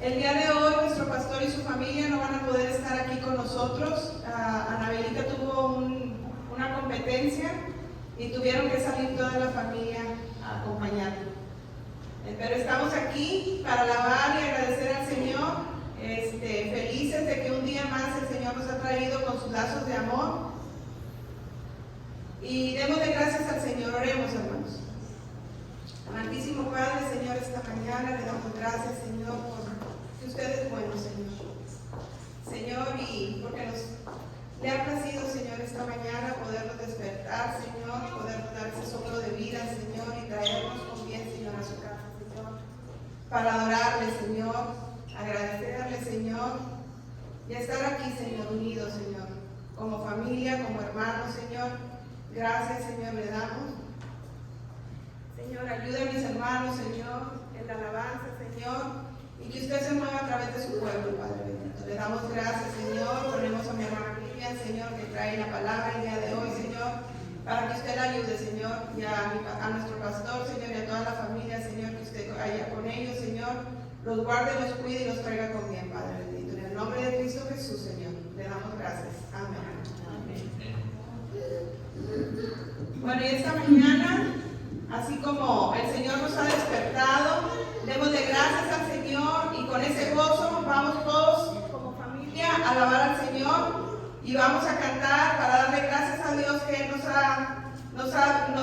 El día de hoy nuestro pastor y su familia no van a poder estar aquí con nosotros. Anabelita tuvo una competencia y tuvieron que salir toda la familia a acompañarlo. Pero estamos aquí para alabar y agradecer al Señor, felices de que un día más el Señor nos ha traído con sus lazos de amor. Y demos de gracias al Señor. Oremos, hermanos. Amantísimo Padre, Señor, esta mañana le damos gracias, Señor, porque usted es bueno, Señor. Señor, y porque le ha placido, Señor, esta mañana podernos despertar, Señor, podernos dar ese soplo de vida, Señor, y traernos con bien, Señor, a su casa, Señor, para adorarle, Señor, agradecerle, Señor, y estar aquí, Señor, unidos, Señor, como familia, como hermanos, Señor. Gracias, Señor, le damos. Señor, ayuda a mis hermanos, Señor, en la alabanza, Señor, y que usted se mueva a través de su pueblo, Padre bendito. Le damos gracias, Señor. Ponemos a mi hermana Vivian, Señor, que trae la palabra el día de hoy, Señor, para que usted la ayude, Señor, y a nuestro pastor, Señor, y a toda la familia, Señor, que usted haya con ellos, Señor, los guarde, los cuide y los traiga con bien, Padre bendito. En el nombre de Cristo Jesús, Señor, le damos gracias. Amén. Amén. Bueno, y esta mañana, así como el Señor nos ha despertado, demos de gracias al Señor y con ese gozo vamos todos como familia a alabar al Señor y vamos a cantar para darle gracias a Dios que Él nos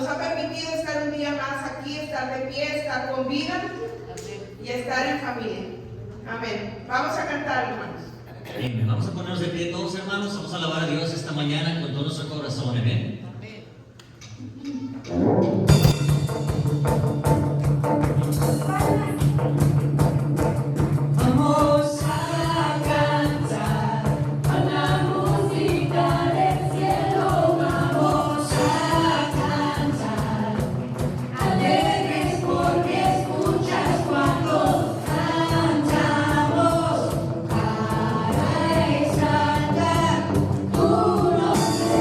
ha permitido estar un día más aquí, estar de pie, estar con vida y estar en familia. Amén. Vamos a cantar, hermanos. Amén. Vamos a ponernos de pie todos, hermanos. Vamos a alabar a Dios esta mañana con todo nuestro corazón. Amén. Vamos a cantar con la música del cielo, vamos a cantar, alegres porque escuchas cuando cantamos, para exaltar tu nombre.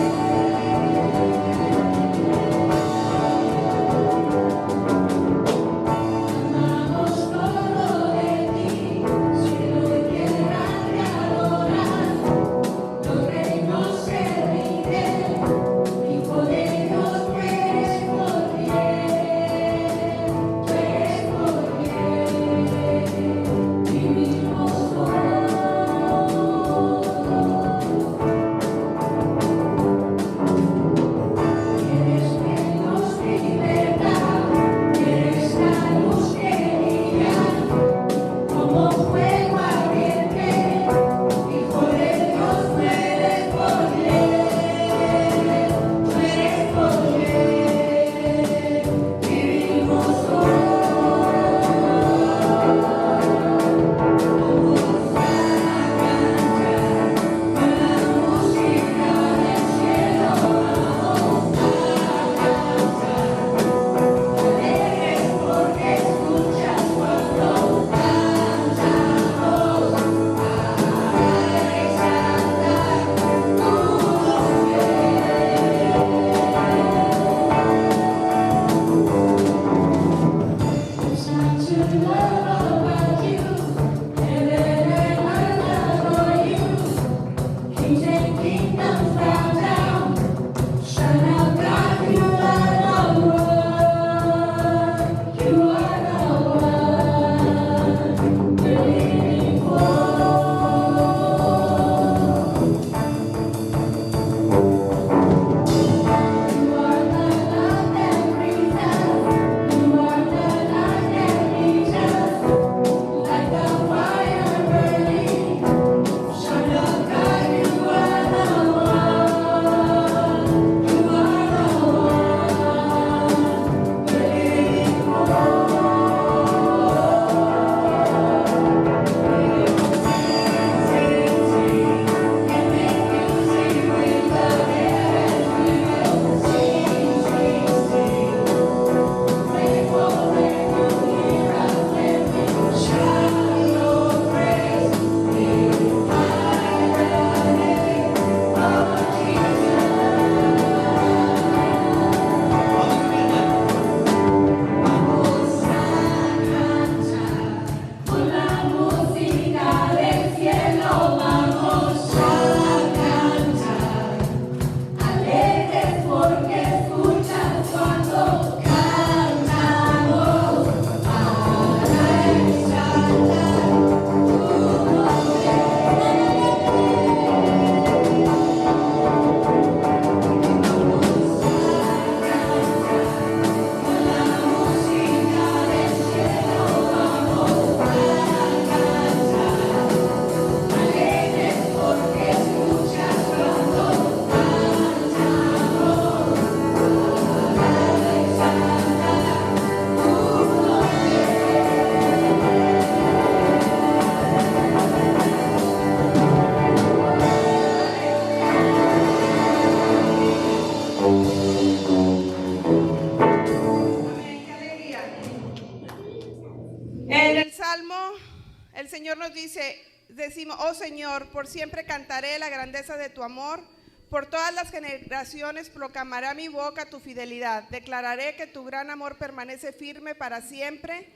el Señor nos dice, decimos, oh Señor, por siempre cantaré la grandeza de tu amor, por todas las generaciones proclamará mi boca tu fidelidad, declararé que tu gran amor permanece firme para siempre,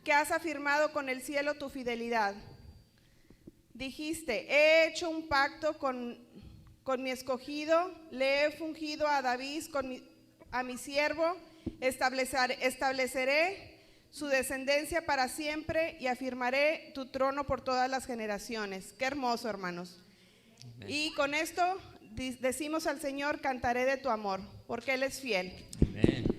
que has afirmado con el cielo tu fidelidad. Dijiste, he hecho un pacto con mi escogido, le he fungido a David, a mi siervo, estableceré su descendencia para siempre y afirmaré tu trono por todas las generaciones. Qué hermoso, hermanos. Amén. Y con esto decimos al Señor, cantaré de tu amor, porque Él es fiel. Amén.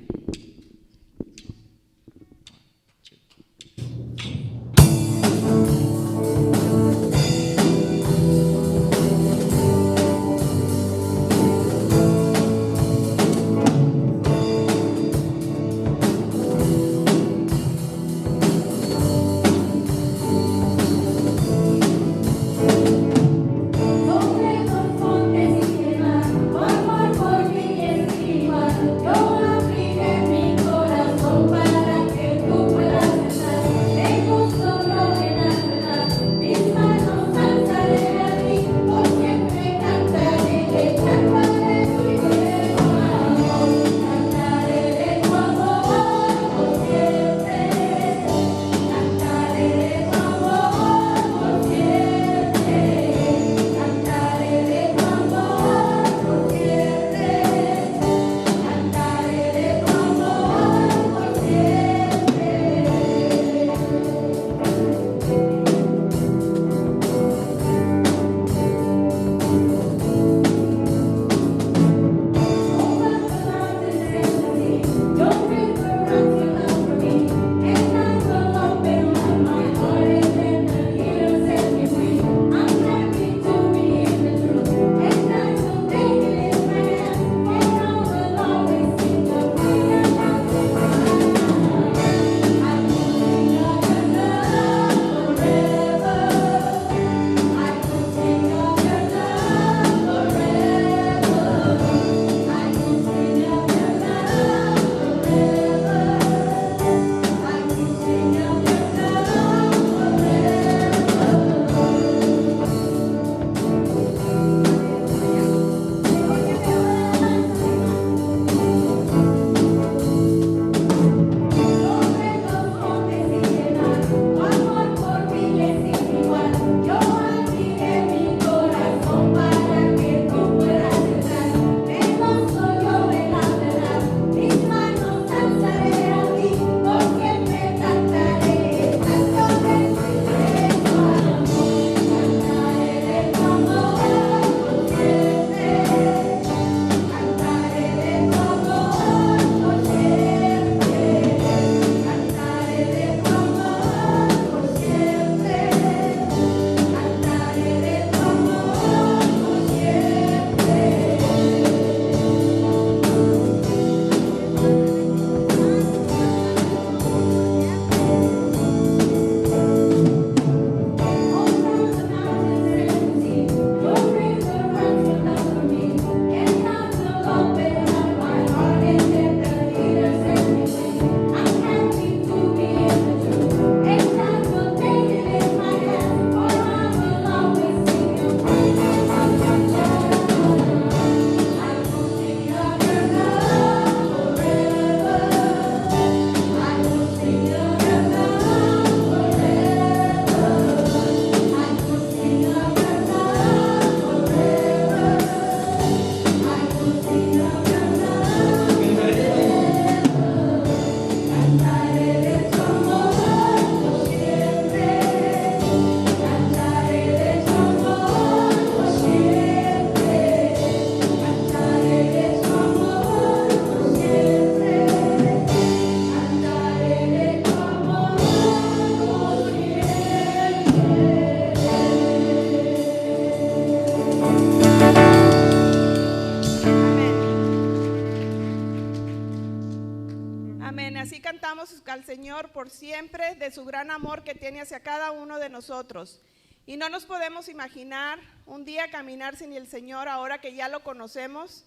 al Señor por siempre de su gran amor que tiene hacia cada uno de nosotros. Y no nos podemos imaginar un día caminar sin el Señor ahora que ya lo conocemos.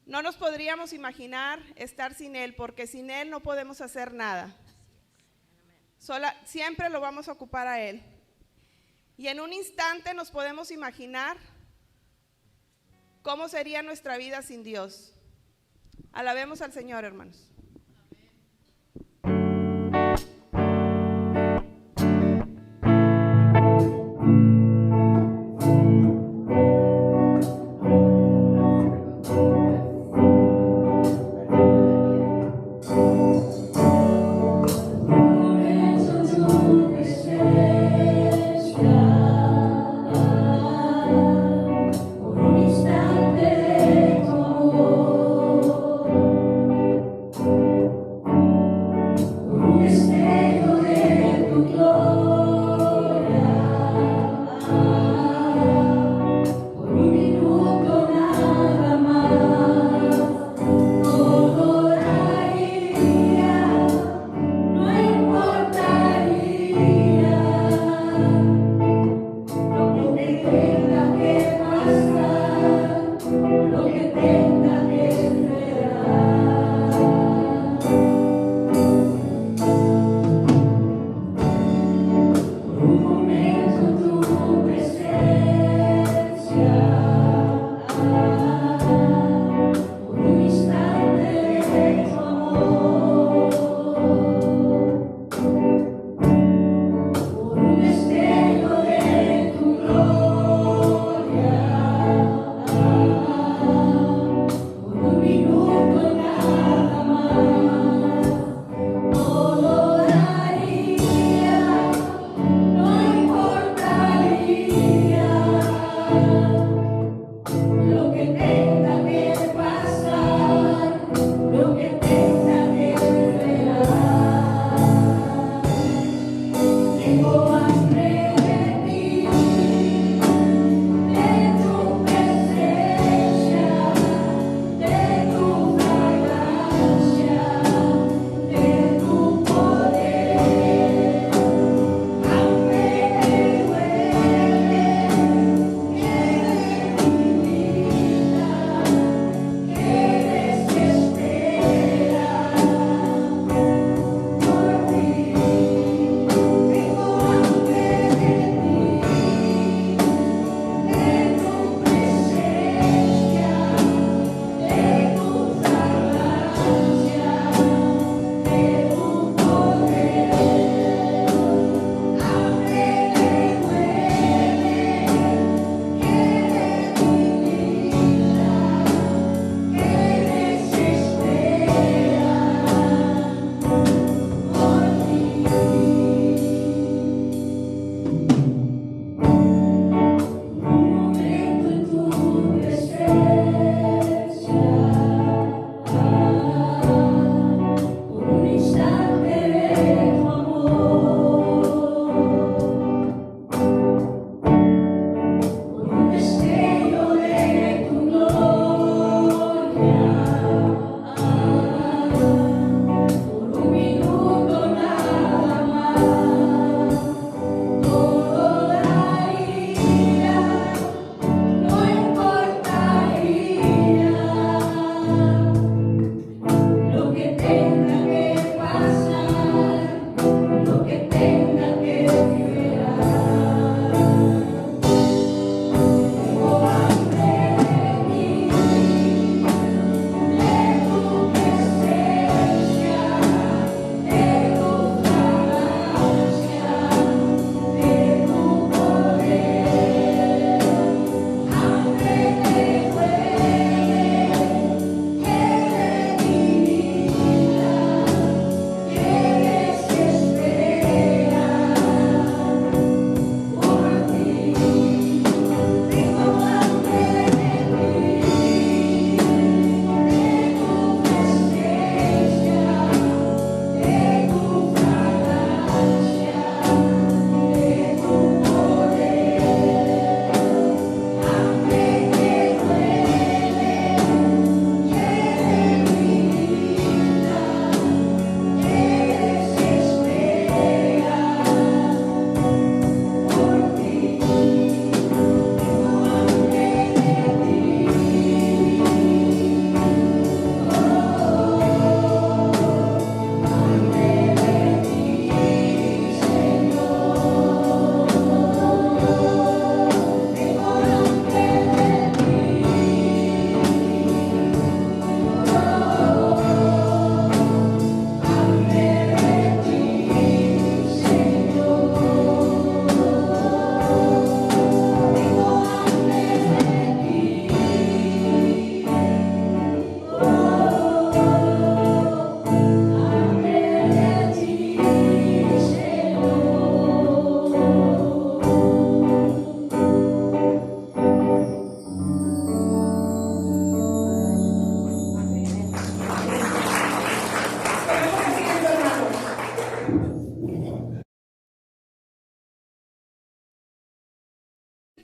No nos podríamos imaginar estar sin Él, porque sin Él no podemos hacer nada. siempre lo vamos a ocupar a Él. Y en un instante nos podemos imaginar cómo sería nuestra vida sin Dios. Alabemos al Señor, hermanos. Por un instante tu amor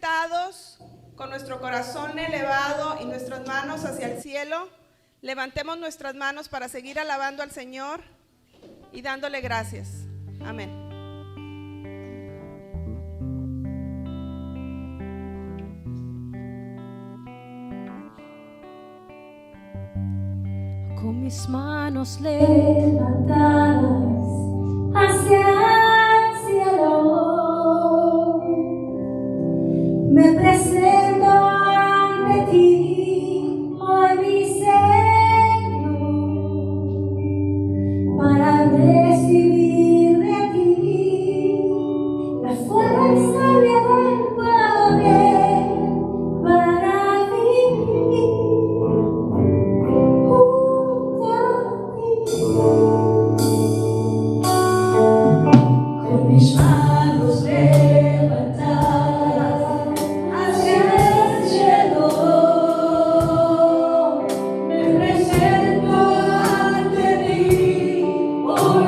sentados, con nuestro corazón elevado y nuestras manos hacia el cielo, levantemos nuestras manos para seguir alabando al Señor y dándole gracias. Amén. Con mis manos levantadas hacia el cielo, me presento ante ti, hoy mi Señor, para recibir de ti la fuerza del poder para vivir. Con mis manos levantadas hacia el cielo, me presento ante ti, hoy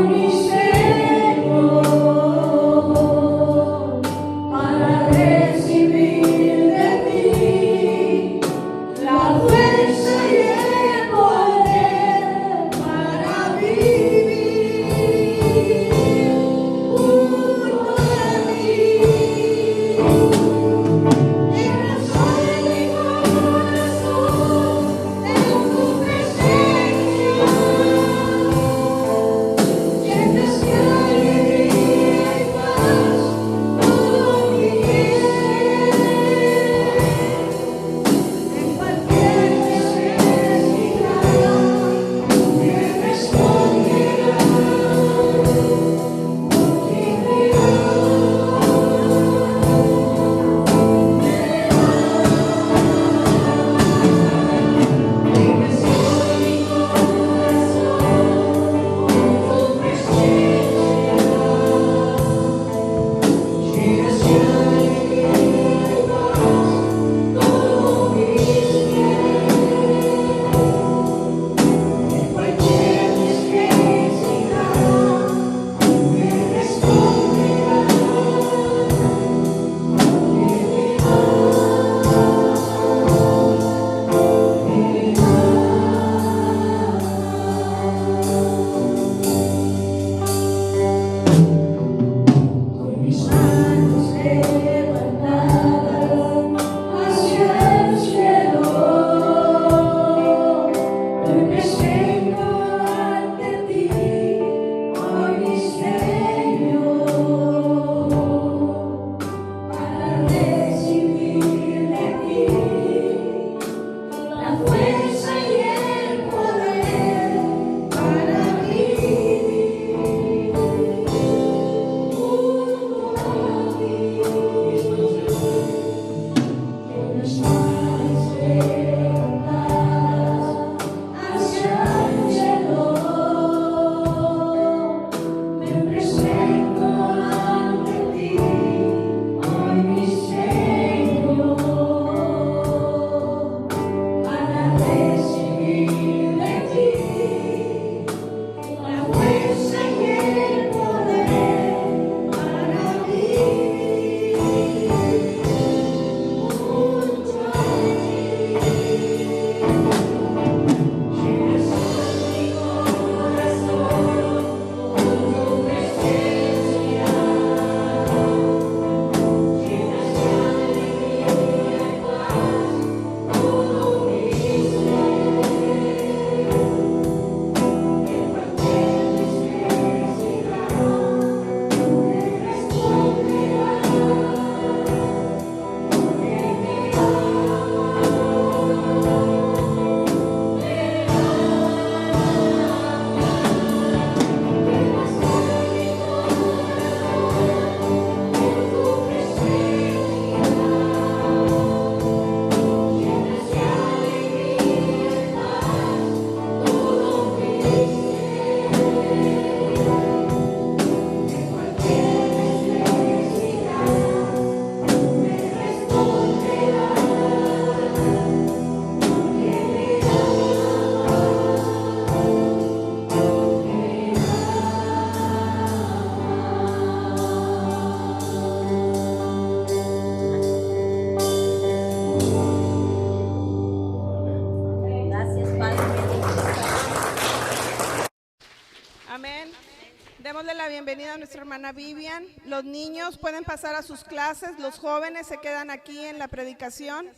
Démosle la bienvenida a nuestra hermana Vivian. Los niños pueden pasar a sus clases, los jóvenes se quedan aquí en la predicación.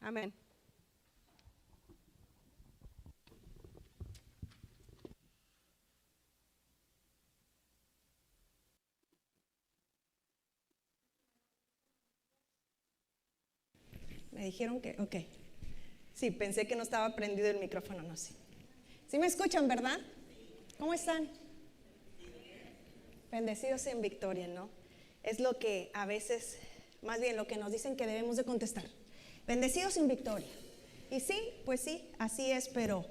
Amén. Me dijeron que, ok. Sí, pensé que no estaba prendido el micrófono, no sé. ¿Sí me escuchan, verdad? ¿Cómo están? Bendecidos en victoria, ¿no? Es lo que a veces, más bien lo que nos dicen que debemos de contestar. Bendecidos en victoria. Y sí, pues sí, así es, pero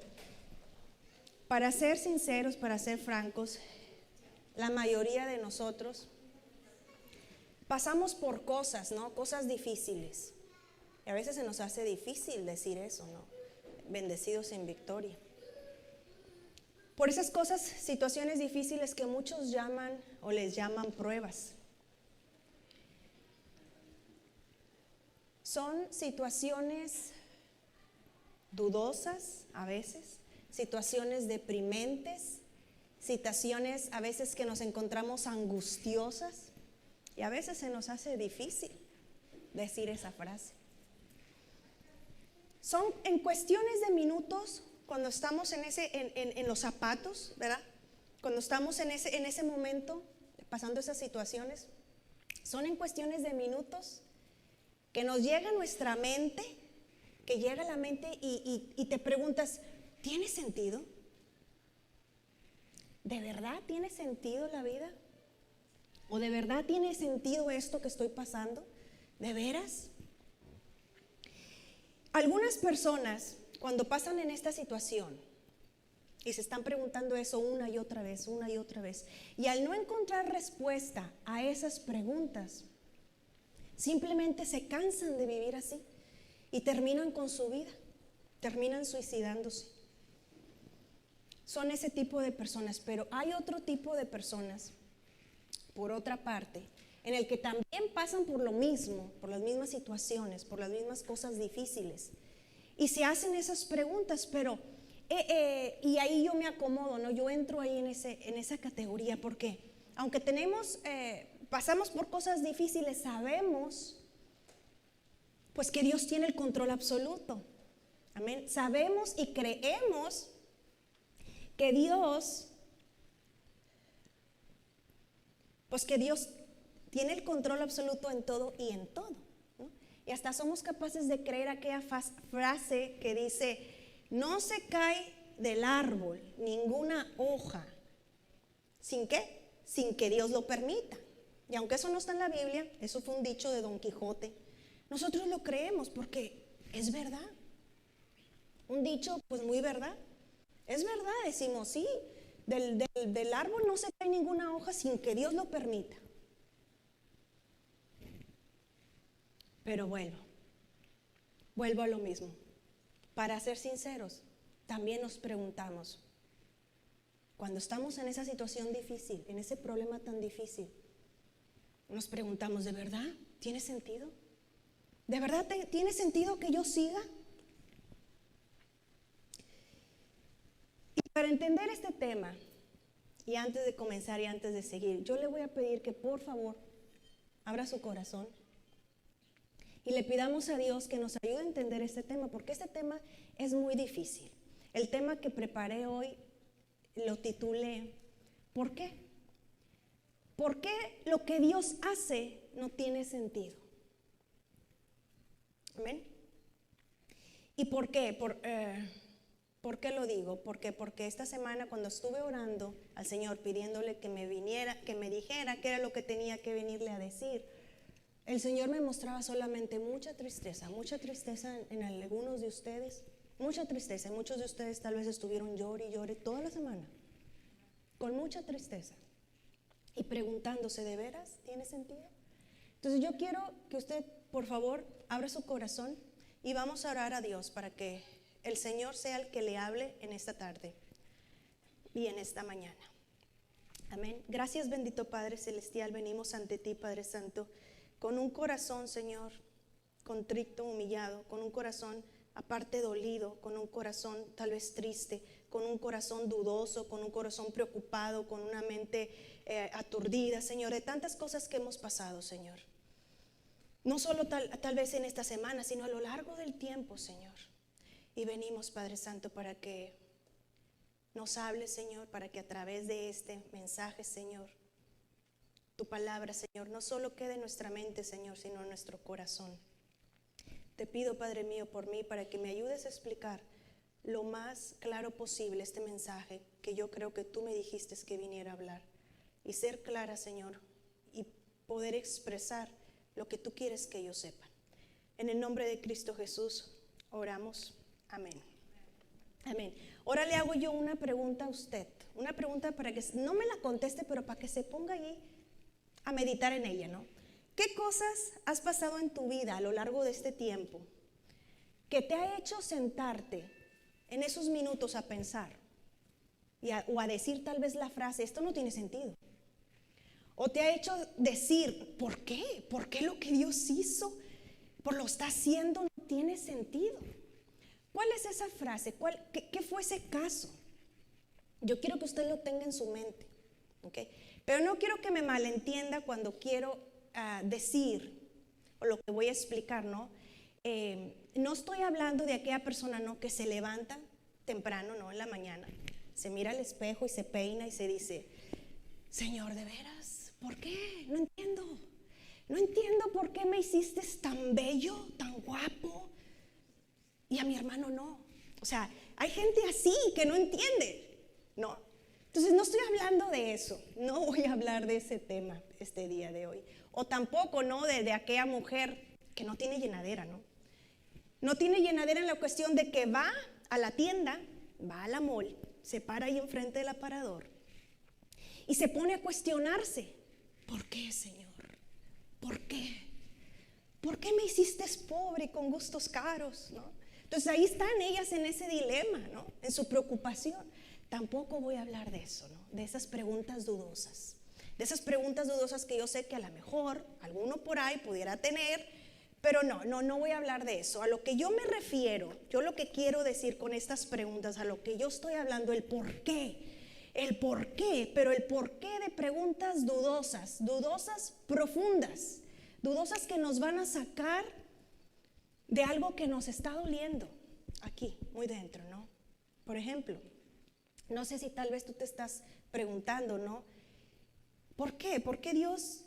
para ser sinceros, para ser francos, la mayoría de nosotros pasamos por cosas, ¿no? Cosas difíciles. Y a veces se nos hace difícil decir eso, ¿no? Bendecidos en victoria. Por esas cosas, situaciones difíciles que muchos llaman o les llaman pruebas. Son situaciones dudosas a veces, situaciones deprimentes, situaciones a veces que nos encontramos angustiosas y a veces se nos hace difícil decir esa frase. Son en cuestiones de minutos cuando estamos en los zapatos, ¿verdad? Cuando estamos en ese momento pasando esas situaciones, son en cuestiones de minutos que nos llega a nuestra mente, que llega a la mente y te preguntas, ¿tiene sentido? ¿De verdad tiene sentido la vida? ¿O de verdad tiene sentido esto que estoy pasando? ¿De veras? Algunas personas, cuando pasan en esta situación y se están preguntando eso una y otra vez, y al no encontrar respuesta a esas preguntas, simplemente se cansan de vivir así y terminan con su vida, terminan suicidándose. Son ese tipo de personas, pero hay otro tipo de personas, por otra parte, en el que también pasan por lo mismo, por las mismas situaciones, por las mismas cosas difíciles, y se hacen esas preguntas, pero y ahí yo me acomodo, ¿no? Yo entro ahí en esa categoría, porque aunque pasamos por cosas difíciles, sabemos pues que Dios tiene el control absoluto. Amén. Sabemos y creemos que Dios tiene el control absoluto en todo y en todo, ¿no? Y hasta somos capaces de creer aquella frase que dice, no se cae del árbol ninguna hoja, ¿sin qué? Sin que Dios lo permita. Y aunque eso no está en la Biblia, eso fue un dicho de Don Quijote, nosotros lo creemos porque es verdad. Un dicho pues muy verdad. Es verdad, decimos, sí, del árbol no se cae ninguna hoja sin que Dios lo permita. Pero vuelvo a lo mismo. Para ser sinceros, también nos preguntamos, cuando estamos en esa situación difícil, en ese problema tan difícil, nos preguntamos, ¿de verdad tiene sentido? ¿De verdad tiene sentido que yo siga? Y para entender este tema, y antes de comenzar y antes de seguir, yo le voy a pedir que por favor abra su corazón y le pidamos a Dios que nos ayude a entender este tema, porque este tema es muy difícil. El tema que preparé hoy lo titulé, ¿por qué? ¿Por qué lo que Dios hace no tiene sentido? ¿Amén? ¿Y por qué? ¿Por qué lo digo? Porque esta semana cuando estuve orando al Señor pidiéndole que me dijera qué era lo que tenía que venirle a decir, el Señor me mostraba solamente mucha tristeza en algunos de ustedes, mucha tristeza. Muchos de ustedes tal vez estuvieron llore y llore toda la semana, con mucha tristeza y preguntándose, ¿de veras tiene sentido? Entonces yo quiero que usted, por favor, abra su corazón y vamos a orar a Dios para que el Señor sea el que le hable en esta tarde y en esta mañana. Amén. Gracias, bendito Padre Celestial. Venimos ante ti, Padre Santo, con un corazón, Señor, contrito, humillado, con un corazón aparte dolido, con un corazón tal vez triste, con un corazón dudoso, con un corazón preocupado, con una mente aturdida, Señor, de tantas cosas que hemos pasado, Señor. No solo tal vez en esta semana, sino a lo largo del tiempo, Señor. Y venimos, Padre Santo, para que nos hables, Señor, para que a través de este mensaje, Señor, tu palabra, Señor, no solo quede en nuestra mente, Señor, sino en nuestro corazón. Te pido, Padre mío, por mí, para que me ayudes a explicar lo más claro posible este mensaje que yo creo que tú me dijiste que viniera a hablar. Y ser clara, Señor, y poder expresar lo que tú quieres que ellos sepan. En el nombre de Cristo Jesús, oramos. Amén. Amén. Ahora le hago yo una pregunta a usted. Una pregunta para que no me la conteste, pero para que se ponga allí a meditar en ella, ¿no? ¿Qué cosas has pasado en tu vida a lo largo de este tiempo que te ha hecho sentarte en esos minutos a pensar o a decir tal vez la frase, esto no tiene sentido? O te ha hecho decir, ¿por qué? ¿Por qué lo que Dios hizo, por lo está haciendo, no tiene sentido? ¿Cuál es esa frase? ¿Qué fue ese caso? Yo quiero que usted lo tenga en su mente, ¿ok? Pero no quiero que me malentienda cuando quiero decir o lo que voy a explicar, ¿no? No estoy hablando de aquella persona, ¿no?, que se levanta temprano, ¿no?, en la mañana, se mira al espejo y se peina y se dice, Señor, ¿de veras? ¿Por qué? No entiendo. No entiendo por qué me hiciste tan bello, tan guapo, y a mi hermano no. O sea, hay gente así que no entiende, ¿no? Entonces no estoy hablando de eso, no voy a hablar de ese tema este día de hoy. O tampoco, ¿no?, de aquella mujer que no tiene llenadera, ¿no? No tiene llenadera en la cuestión de que va a la tienda, va a la mall, se para ahí enfrente del aparador y se pone a cuestionarse, ¿por qué, Señor? ¿Por qué? ¿Por qué me hiciste pobre y con gustos caros, ¿no? Entonces ahí están ellas en ese dilema, ¿no?, en su preocupación. Tampoco voy a hablar de eso, ¿no?, de esas preguntas dudosas. De esas preguntas dudosas que yo sé que a lo mejor alguno por ahí pudiera tener, pero no voy a hablar de eso. A lo que yo me refiero, yo lo que quiero decir con estas preguntas, a lo que yo estoy hablando, el por qué, pero el por qué de preguntas dudosas profundas, dudosas que nos van a sacar de algo que nos está doliendo aquí, muy dentro, ¿no? Por ejemplo, no sé si tal vez tú te estás preguntando, ¿no? ¿Por qué? ¿Por qué Dios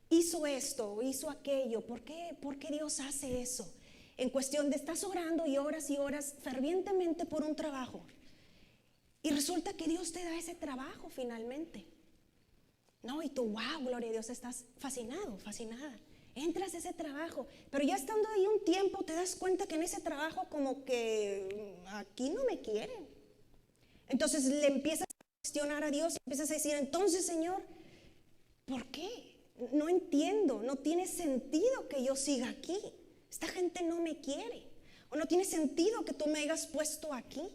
hizo esto, hizo aquello? ¿Por qué Dios hace eso? En cuestión de estás orando y oras fervientemente por un trabajo y resulta que Dios te da ese trabajo finalmente, ¿no? Y tú, wow, gloria a Dios, estás fascinado, fascinada. Entras a ese trabajo, pero ya estando ahí un tiempo te das cuenta que en ese trabajo como que aquí no me quieren. Entonces le empiezas a cuestionar a Dios, empiezas a decir, entonces, Señor, ¿por qué? No entiendo, no tiene sentido que yo siga aquí. Esta gente no me quiere. O no tiene sentido que tú me hayas puesto aquí.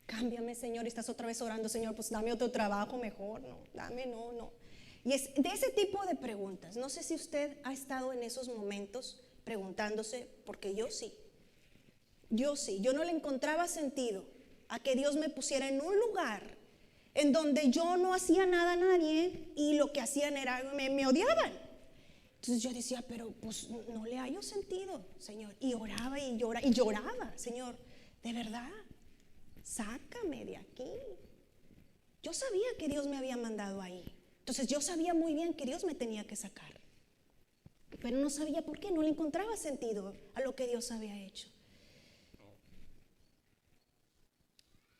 Cámbiame, Señor, y estás otra vez orando, Señor, pues dame otro trabajo mejor, no, dame, no. Y es de ese tipo de preguntas. No sé si usted ha estado en esos momentos preguntándose, porque yo sí. Yo no le encontraba sentido a que Dios me pusiera en un lugar en donde yo no hacía nada a nadie y lo que hacían era, me odiaban. Entonces yo decía, pero pues no le hallo sentido, Señor. Y oraba y lloraba, Señor, de verdad, sácame de aquí. Yo sabía que Dios me había mandado ahí. Entonces yo sabía muy bien que Dios me tenía que sacar, pero no sabía por qué, no le encontraba sentido a lo que Dios había hecho.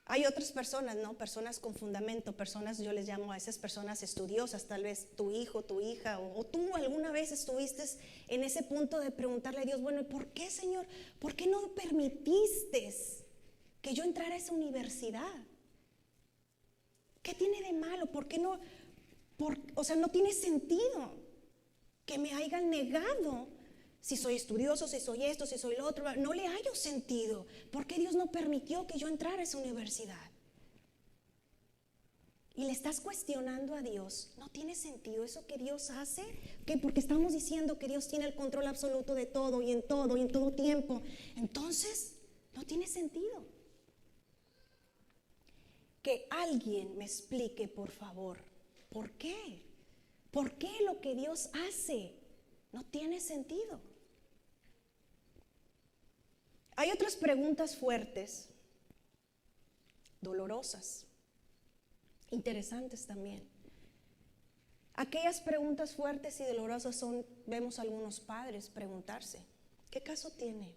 Hay otras personas, ¿no? Personas con fundamento, personas, yo les llamo a esas personas estudiosas, tal vez tu hijo, tu hija, o tú alguna vez estuviste en ese punto de preguntarle a Dios, bueno, ¿por qué, Señor? ¿Por qué no permitiste que yo entrara a esa universidad? ¿Qué tiene de malo? ¿Por qué no? O sea, no tiene sentido que me hayan negado. Si soy estudioso, si soy esto, si soy lo otro, no le hallo sentido. ¿Por qué Dios no permitió que yo entrara a esa universidad? y le estás cuestionando a Dios, no tiene sentido eso que Dios hace, ¿qué? Porque estamos diciendo que Dios tiene el control absoluto de todo y en todo tiempo. Entonces, no tiene sentido. Que alguien me explique, por favor, ¿por qué? ¿Por qué lo que Dios hace no tiene sentido? Hay otras preguntas fuertes, dolorosas, interesantes también. Aquellas preguntas fuertes y dolorosas son, vemos a algunos padres preguntarse, ¿qué caso tiene?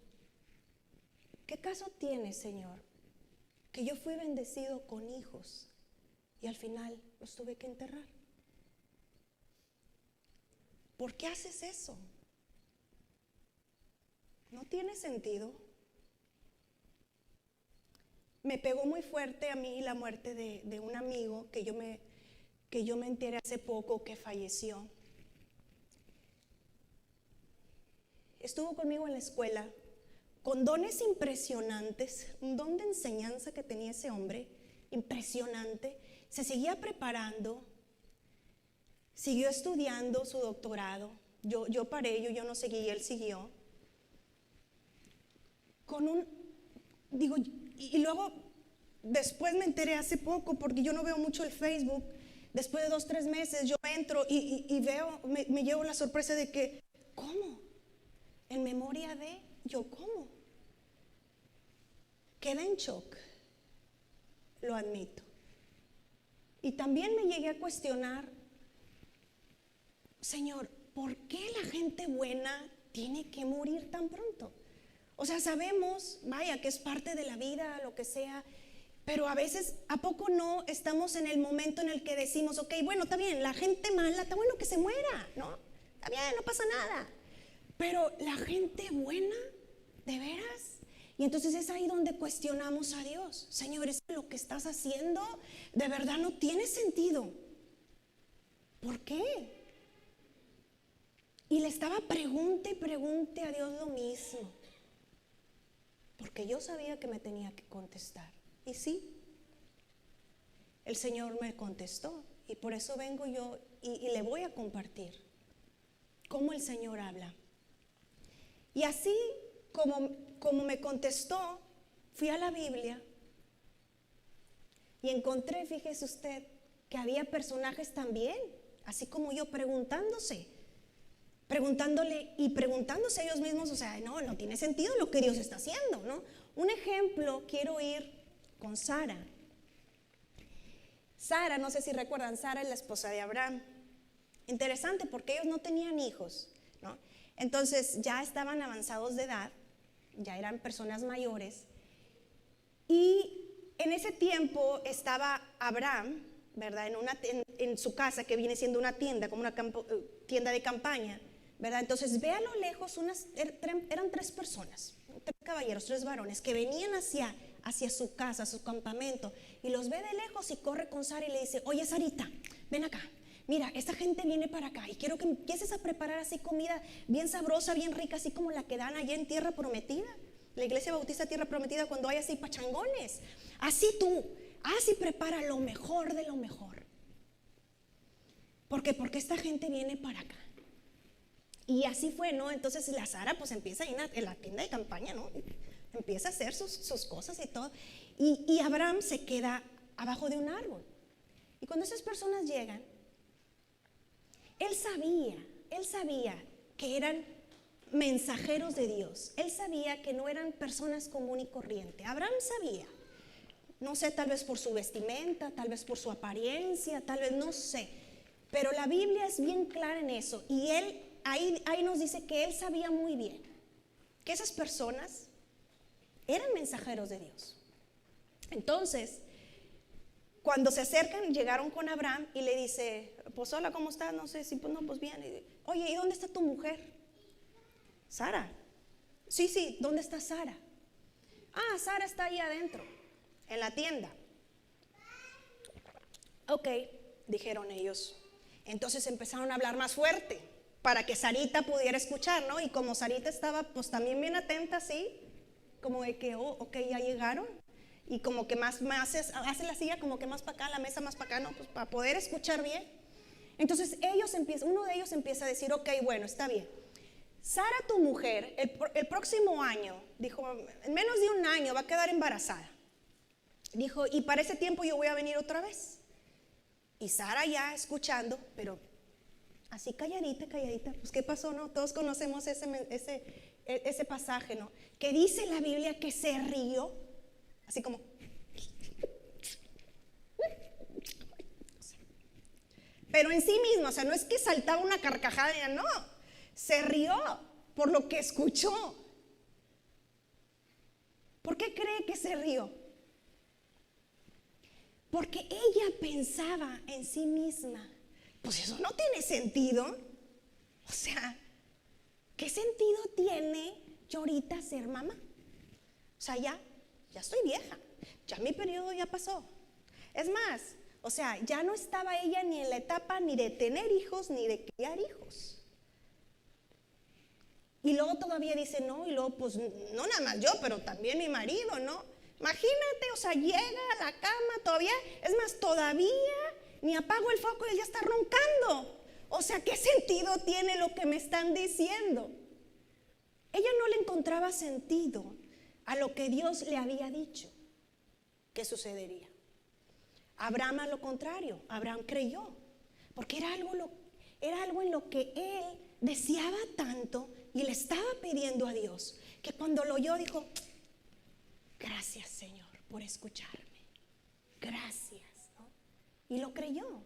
¿Qué caso tiene, Señor? Que yo fui bendecido con hijos y al final los tuve que enterrar. ¿Por qué haces eso? No tiene sentido. Me pegó muy fuerte a mí la muerte de un amigo que yo me enteré hace poco que falleció. Estuvo conmigo en la escuela con dones impresionantes, un don de enseñanza que tenía ese hombre, impresionante. Se seguía preparando, siguió estudiando su doctorado. Yo paré, yo no seguí, él siguió. Y luego, después me enteré hace poco, porque yo no veo mucho el Facebook. Después de 2, 3 meses, yo entro y veo, me llevo la sorpresa de que, ¿cómo? En memoria de, ¿cómo? Quedé en shock, lo admito. Y también me llegué a cuestionar, Señor, ¿por qué la gente buena tiene que morir tan pronto? O sea, sabemos, vaya, que es parte de la vida, lo que sea, pero a veces, ¿a poco no estamos en el momento en el que decimos, ok, bueno, está bien, la gente mala, está bueno que se muera, ¿no? Está bien, no pasa nada. Pero la gente buena, ¿de veras? Y entonces es ahí donde cuestionamos a Dios. Señor, ¿es lo que estás haciendo de verdad no tiene sentido? ¿Por qué? Y le estaba pregunte a Dios lo mismo. Porque yo sabía que me tenía que contestar. Y sí, el Señor me contestó. Y por eso vengo yo y le voy a compartir cómo el Señor habla. Y así como me contestó, fui a la Biblia y encontré, fíjese usted, que había personajes también, así como yo, preguntándose a ellos mismos, o sea, no tiene sentido lo que Dios está haciendo, ¿no? Un ejemplo, quiero ir con Sara. Sara, no sé si recuerdan, Sara es la esposa de Abraham. Interesante porque ellos no tenían hijos, ¿no? Entonces ya estaban avanzados de edad, ya eran personas mayores. Y en ese tiempo estaba Abraham, ¿verdad? En su casa, que viene siendo una tienda, como una tienda de campaña, ¿verdad? Entonces ve a lo lejos, eran 3 personas, 3 caballeros, 3 varones, que venían hacia su casa, su campamento, y los ve de lejos y corre con Sara y le dice, oye Sarita, ven acá. Mira, esta gente viene para acá y quiero que empieces a preparar así comida bien sabrosa, bien rica, así como la que dan allá en Tierra Prometida, la Iglesia Bautista Tierra Prometida, cuando hay así pachangones. Así tú, así prepara lo mejor de lo mejor. ¿Por qué? Porque esta gente viene para acá. Y así fue, ¿no? Entonces la Sara pues empieza ahí en la tienda de campaña, ¿no? Empieza a hacer sus cosas y todo. Y Abraham se queda abajo de un árbol. Y cuando esas personas llegan, él sabía que eran mensajeros de Dios. Él sabía que no eran personas común y corriente. Abraham sabía, no sé, tal vez por su vestimenta, tal vez por su apariencia, tal vez, no sé. Pero la Biblia es bien clara en eso. Y él, ahí nos dice que él sabía muy bien que esas personas eran mensajeros de Dios. Entonces, cuando se acercan, llegaron con Abraham y le dice, pues hola, ¿cómo estás? No sé si, pues no, pues bien. Oye, ¿y dónde está tu mujer? Sara. Sí, ¿dónde está Sara? Ah, Sara está ahí adentro, en la tienda. Ok, dijeron ellos. Entonces empezaron a hablar más fuerte para que Sarita pudiera escuchar, ¿no? Y como Sarita estaba pues también bien atenta, así, como de que, ok, ya llegaron. y como que más hace la silla como que más para acá, la mesa más para acá, ¿no? Pues para poder escuchar bien. Entonces uno de ellos empieza a decir, ok, bueno, está bien. Sara, tu mujer, el próximo año, dijo, en menos de un año va a quedar embarazada. Dijo, y para ese tiempo yo voy a venir otra vez. Y Sara ya escuchando, pero así calladita, pues ¿qué pasó, no? Todos conocemos ese pasaje, ¿no? Que dice la Biblia que se rió, así como... Pero en sí mismo, o sea, no es que saltaba una carcajada, no, se rió por lo que escuchó. ¿Por qué cree que se rió? Porque ella pensaba en sí misma, pues eso no tiene sentido. O sea, ¿qué sentido tiene yo ahorita ser mamá? O sea, ya estoy vieja, ya mi periodo ya pasó. Es más, o sea, ya no estaba ella ni en la etapa ni de tener hijos ni de criar hijos. Y luego todavía dice, no, y luego pues no nada más yo, pero también mi marido, ¿no? Imagínate, o sea, llega a la cama todavía, es más, todavía ni apago el foco y él ya está roncando. O sea, ¿qué sentido tiene lo que me están diciendo? Ella no le encontraba sentido a lo que Dios le había dicho que sucedería. Abraham, a lo contrario, Abraham creyó, porque era algo en lo que él deseaba tanto y le estaba pidiendo a Dios, que cuando lo oyó dijo, gracias, Señor, por escucharme, gracias, ¿no? Y lo creyó.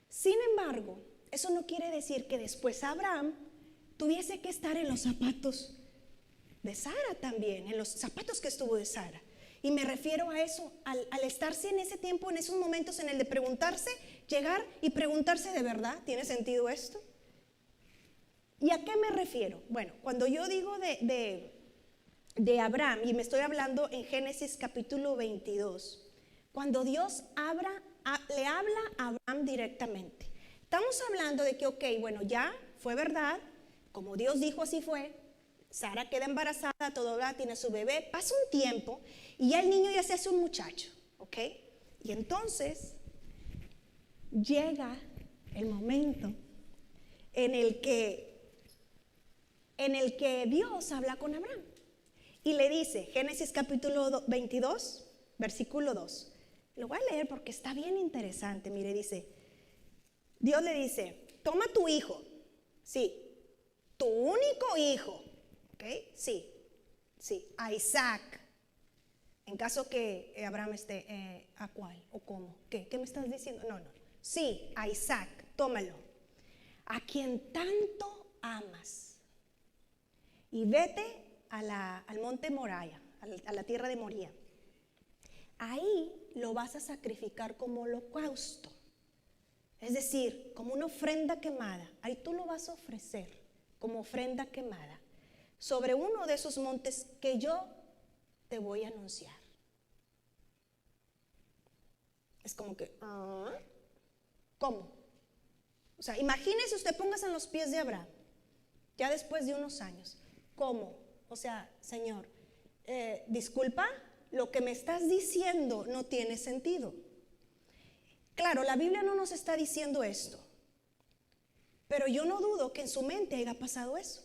Sin embargo, eso no quiere decir que después Abraham tuviese que estar en los zapatos de Sara también, en los zapatos que estuvo de Sara. Y me refiero a eso, al estarse en ese tiempo, en esos momentos en el de preguntarse, llegar y preguntarse de verdad, ¿tiene sentido esto? ¿Y a qué me refiero? Bueno, cuando yo digo de Abraham, y me estoy hablando en Génesis capítulo 22, cuando Dios le habla a Abraham directamente. Estamos hablando de que, ok, bueno, ya fue verdad, como Dios dijo, así fue. Sara queda embarazada, todavía tiene su bebé, pasa un tiempo y ya el niño ya se hace un muchacho, ¿ok? Y entonces llega el momento en el que Dios habla con Abraham y le dice, Génesis capítulo 22, versículo 2. Lo voy a leer porque está bien interesante. Mire, dice, Dios le dice, toma tu hijo, sí, tu único hijo, ¿ok? Sí, a Isaac. En caso que Abraham esté, ¿a cuál o cómo? ¿Qué me estás diciendo? No. Sí, a Isaac, tómalo. A quien tanto amas. Y vete al monte Moriah, a la tierra de Moría. Ahí lo vas a sacrificar como holocausto. Es decir, como una ofrenda quemada. Ahí tú lo vas a ofrecer como ofrenda quemada sobre uno de esos montes que yo te voy a anunciar. Es como que, ¿cómo? O sea, imagínese usted, póngase en los pies de Abraham, ya después de unos años. ¿Cómo? O sea, Señor, disculpa, lo que me estás diciendo no tiene sentido. Claro, la Biblia no nos está diciendo esto, pero yo no dudo que en su mente haya pasado eso,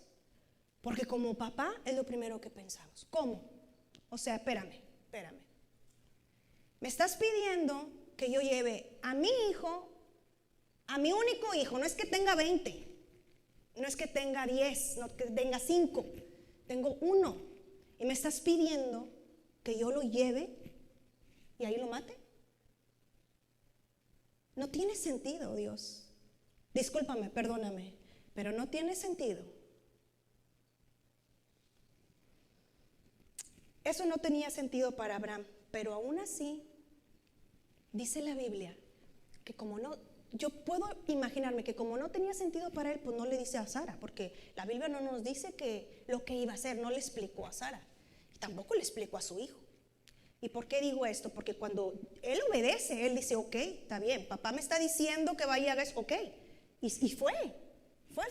porque como papá es lo primero que pensamos. ¿Cómo? O sea, espérame. Me estás pidiendo que yo lleve a mi hijo, a mi único hijo, no es que tenga 20, no es que tenga 10, no que tenga 5, tengo uno, y me estás pidiendo que yo lo lleve y ahí lo mate. No tiene sentido, Dios. Discúlpame, perdóname, pero no tiene sentido. Eso no tenía sentido para Abraham, pero aún así, dice la Biblia, que como no, yo puedo imaginarme que como no tenía sentido para él, pues no le dice a Sara, porque la Biblia no nos dice que lo que iba a hacer, no le explicó a Sara, y tampoco le explicó a su hijo. ¿Y por qué digo esto? Porque cuando él obedece, él dice, ok, está bien, papá me está diciendo que vaya a hacer eso, ok. Y fue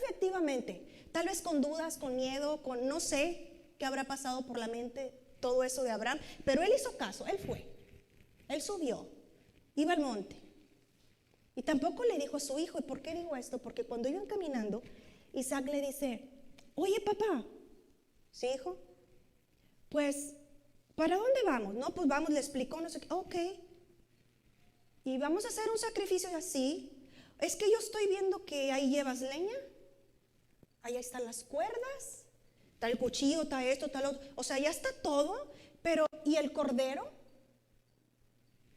efectivamente, tal vez con dudas, con miedo, con no sé qué habrá pasado por la mente, todo eso de Abraham, pero él hizo caso, él fue, él subió, iba al monte. Y tampoco le dijo a su hijo. ¿Y por qué digo esto? Porque cuando iban caminando, Isaac le dice, oye papá, ¿sí hijo? Pues, ¿para dónde vamos? No, pues vamos, le explicó, no sé qué, ok. Y vamos a hacer un sacrificio así. Es que yo estoy viendo que ahí llevas leña, ahí están las cuerdas, está el cuchillo, está esto, está lo otro. O sea, ya está todo, pero ¿y el cordero?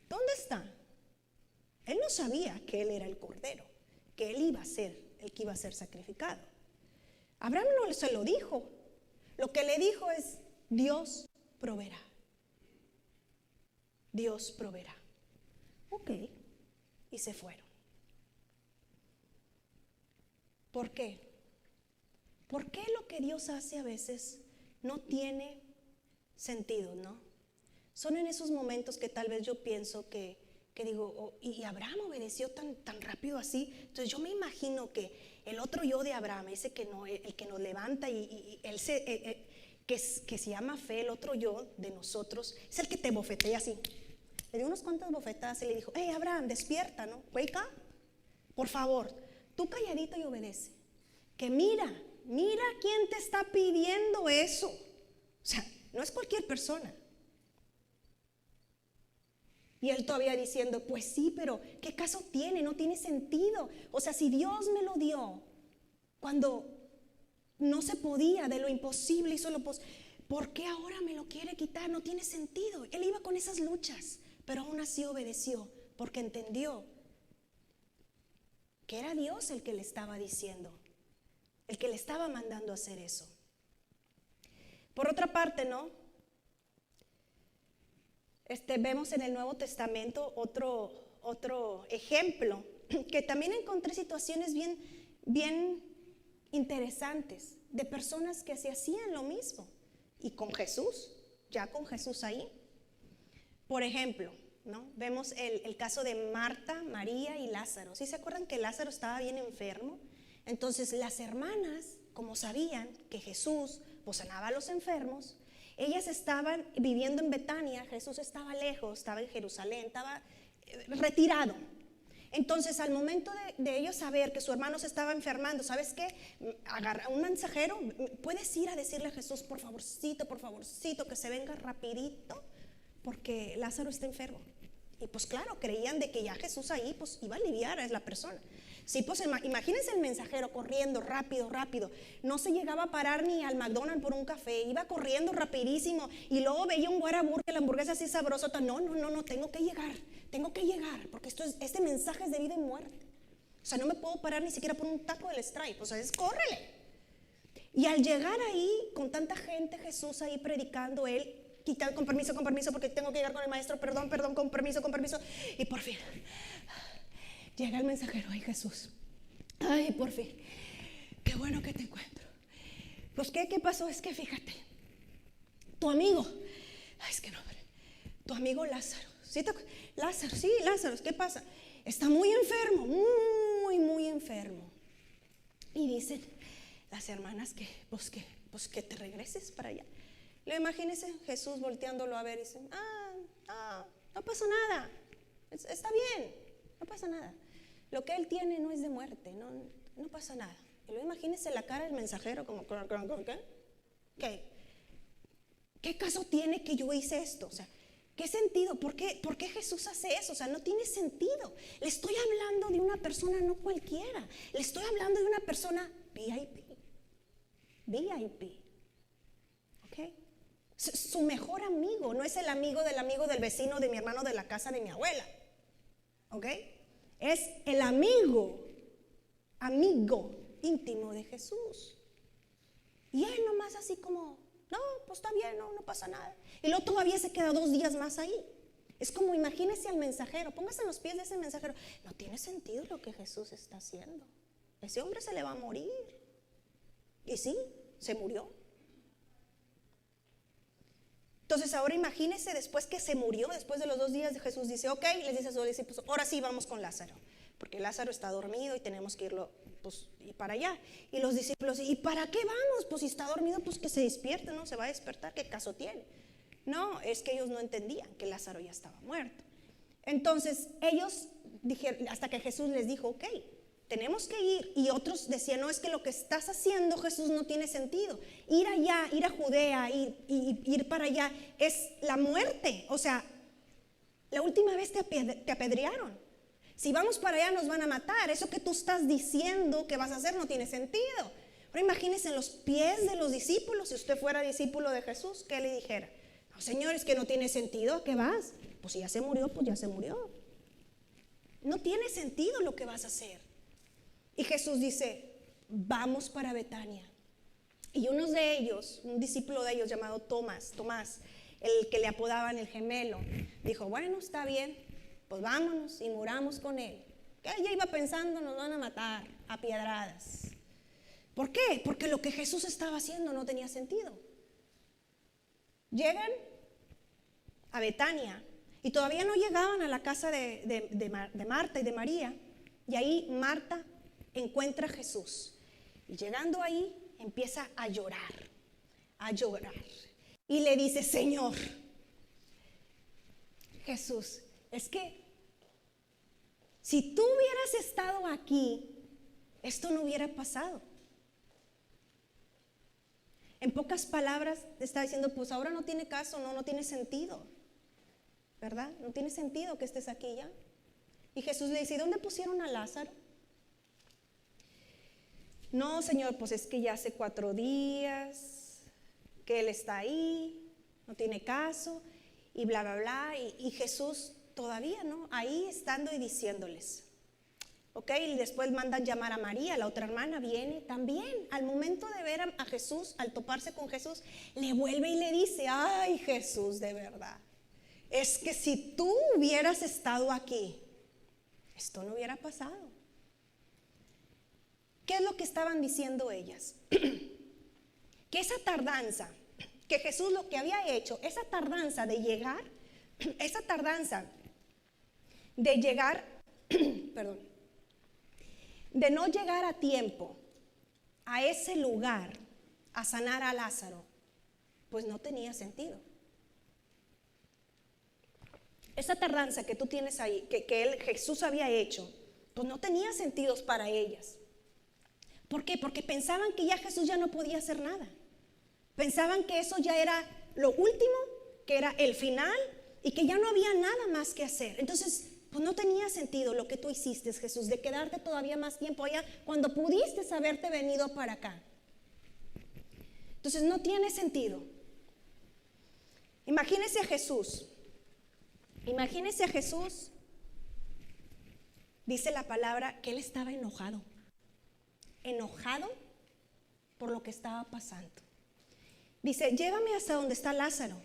¿Dónde está? Él no sabía que él era el cordero, que él iba a ser el que iba a ser sacrificado. Abraham no se lo dijo. Lo que le dijo es, Dios proveerá. Dios proveerá. Ok. Y se fueron. ¿Por qué? ¿Por qué lo que Dios hace a veces no tiene sentido, no? Son en esos momentos que tal vez yo pienso que digo, oh, y Abraham obedeció tan rápido así. Entonces yo me imagino que el otro yo de Abraham, ese que no, el que nos levanta y él que se llama fe, el otro yo de nosotros, es el que te bofetea así. Le dio unas cuantas bofetadas y le dijo, hey Abraham, despierta, ¿no? Wake up, por favor, tú calladito y obedece. Que mira quién te está pidiendo eso. O sea, no es cualquier persona. Y él todavía diciendo, pues sí, pero ¿qué caso tiene? No tiene sentido. O sea, si Dios me lo dio cuando no se podía, de lo imposible hizo lo posible, ¿por qué ahora me lo quiere quitar? No tiene sentido. Él iba con esas luchas, pero aún así obedeció, porque entendió que era Dios el que le estaba diciendo, el que le estaba mandando a hacer eso. Por otra parte, ¿no? Vemos en el Nuevo Testamento otro ejemplo, que también encontré situaciones bien interesantes de personas que se hacían lo mismo y con Jesús, ya con Jesús ahí. Por ejemplo, ¿no? Vemos el caso de Marta, María y Lázaro. ¿Sí se acuerdan que Lázaro estaba bien enfermo? Entonces las hermanas, como sabían que Jesús sanaba a los enfermos, ellas estaban viviendo en Betania. Jesús estaba lejos, estaba en Jerusalén, estaba retirado. Entonces al momento de ellos saber que su hermano se estaba enfermando, ¿sabes qué? Agarra un mensajero, puedes ir a decirle a Jesús, por favorcito, que se venga rapidito, porque Lázaro está enfermo. Y pues claro, creían de que ya Jesús ahí pues iba a aliviar a la persona. Sí, pues imagínense el mensajero corriendo rápido. No se llegaba a parar ni al McDonald's por un café, iba corriendo rapidísimo. Y luego veía un Whataburger, la hamburguesa así sabrosa. No, tengo que llegar, porque este mensaje es de vida y muerte. O sea, no me puedo parar ni siquiera por un taco del Stripe. O sea, córrele. Y al llegar ahí, con tanta gente, Jesús ahí predicando, él quitando, con permiso, porque tengo que llegar con el maestro, perdón, con permiso. Y por fin llega el mensajero, ay Jesús, ay por fin, qué bueno que te encuentro. Pues ¿qué pasó? Es que fíjate, tu amigo, ay es que no, tu amigo Lázaro, ¿sí? Lázaro, ¿qué pasa? Está muy enfermo, muy enfermo. Y dicen las hermanas que que te regreses para allá. Lo imagínense Jesús volteándolo a ver y dice, no pasa nada, está bien, no pasa nada. Lo que él tiene no es de muerte, no pasa nada. Y luego imagínense la cara del mensajero como, ¿qué caso tiene que yo hice esto? O sea, ¿qué sentido? ¿Por qué Jesús hace eso? O sea, no tiene sentido. Le estoy hablando de una persona no cualquiera. Le estoy hablando de una persona VIP. ¿Ok? Su mejor amigo, no es el amigo del vecino, de mi hermano, de la casa de mi abuela. ¿Ok? Es el amigo íntimo de Jesús. Y él nomás así como, no, pues está bien, no pasa nada. Y luego todavía se queda 2 días más ahí. Es como, imagínese al mensajero, póngase en los pies de ese mensajero. No tiene sentido lo que Jesús está haciendo. Ese hombre se le va a morir. Y sí, se murió. Entonces ahora imagínese, después que se murió, después de los 2 días, Jesús dice, ok, les dice a sus discípulos, ahora sí vamos con Lázaro, porque Lázaro está dormido y tenemos que irlo y para allá. Y los discípulos, ¿y para qué vamos? Pues si está dormido, pues que se despierte, ¿no? Se va a despertar, ¿qué caso tiene? No, es que ellos no entendían que Lázaro ya estaba muerto. Entonces ellos dijeron, hasta que Jesús les dijo, ok, tenemos que ir. Y otros decían, no, es que lo que estás haciendo, Jesús, no tiene sentido. Ir allá, ir a Judea, ir para allá, es la muerte. O sea, la última vez te apedrearon. Si vamos para allá nos van a matar. Eso que tú estás diciendo que vas a hacer no tiene sentido. Ahora imagínense en los pies de los discípulos. Si usted fuera discípulo de Jesús, ¿qué le dijera? No, Señor, es que no tiene sentido. ¿A qué vas? Pues si ya se murió, pues ya se murió. No tiene sentido lo que vas a hacer. Y Jesús dice, vamos para Betania. Y uno de ellos, un discípulo de ellos llamado Tomás, el que le apodaban el gemelo, dijo, bueno, está bien, pues vámonos y muramos con él. Que ella iba pensando, nos van a matar a piedradas. ¿Por qué? Porque lo que Jesús estaba haciendo no tenía sentido. Llegan a Betania y todavía no llegaban a la casa de Marta y de María. Y ahí Marta encuentra a Jesús. Y llegando ahí empieza a llorar. Y le dice, Señor, Jesús, es que si tú hubieras estado aquí, esto no hubiera pasado. En pocas palabras está diciendo, pues ahora no tiene caso, no tiene sentido, ¿verdad? No tiene sentido que estés aquí ya. Y Jesús le dice, ¿y dónde pusieron a Lázaro? No, Señor, pues es que ya hace 4 días que él está ahí, no tiene caso, y bla, bla, bla. Y Jesús todavía, ¿no? Ahí estando y diciéndoles. Ok, y después mandan llamar a María, la otra hermana viene también. Al momento de ver a Jesús, al toparse con Jesús, le vuelve y le dice, ay Jesús, de verdad, es que si tú hubieras estado aquí, esto no hubiera pasado. ¿Qué es lo que estaban diciendo ellas? Que esa tardanza, que Jesús lo que había hecho, esa tardanza de llegar, perdón, de no llegar a tiempo a ese lugar a sanar a Lázaro, pues no tenía sentido. Esa tardanza que tú tienes ahí, que Jesús había hecho, pues no tenía sentido para ellas. ¿Por qué? Porque pensaban que ya Jesús ya no podía hacer nada. Pensaban que eso ya era lo último, que era el final y que ya no había nada más que hacer. Entonces, pues no tenía sentido lo que tú hiciste, Jesús, de quedarte todavía más tiempo allá cuando pudiste haberte venido para acá. Entonces no tiene sentido. Imagínese a Jesús. Dice la palabra que él estaba enojado por lo que estaba pasando. Dice, llévame hasta donde está Lázaro.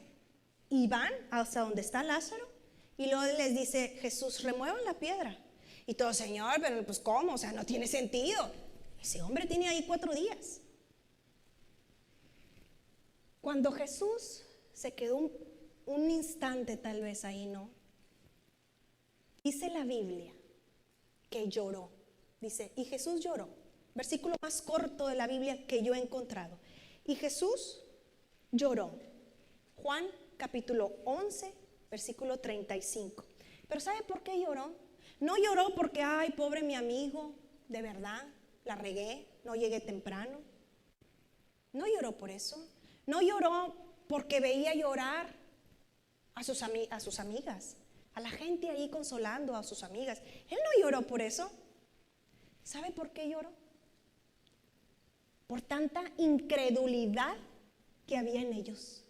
Y van hasta donde está Lázaro. Y luego les dice Jesús, remuevan la piedra. Y todo, Señor, pero pues ¿cómo? O sea, no tiene sentido. Ese hombre tiene ahí 4 días. Cuando Jesús se quedó un instante tal vez ahí, ¿no? Dice la Biblia que lloró. Dice, y Jesús lloró. Versículo más corto de la Biblia que yo he encontrado. Y Jesús lloró. Juan capítulo 11, versículo 35. Pero ¿sabe por qué lloró? No lloró porque, ay, pobre mi amigo, de verdad, la regué, no llegué temprano. No lloró por eso. No lloró porque veía llorar a sus amigas, a la gente ahí consolando a sus amigas. Él no lloró por eso. ¿Sabe por qué lloró? Por tanta incredulidad que había en ellos.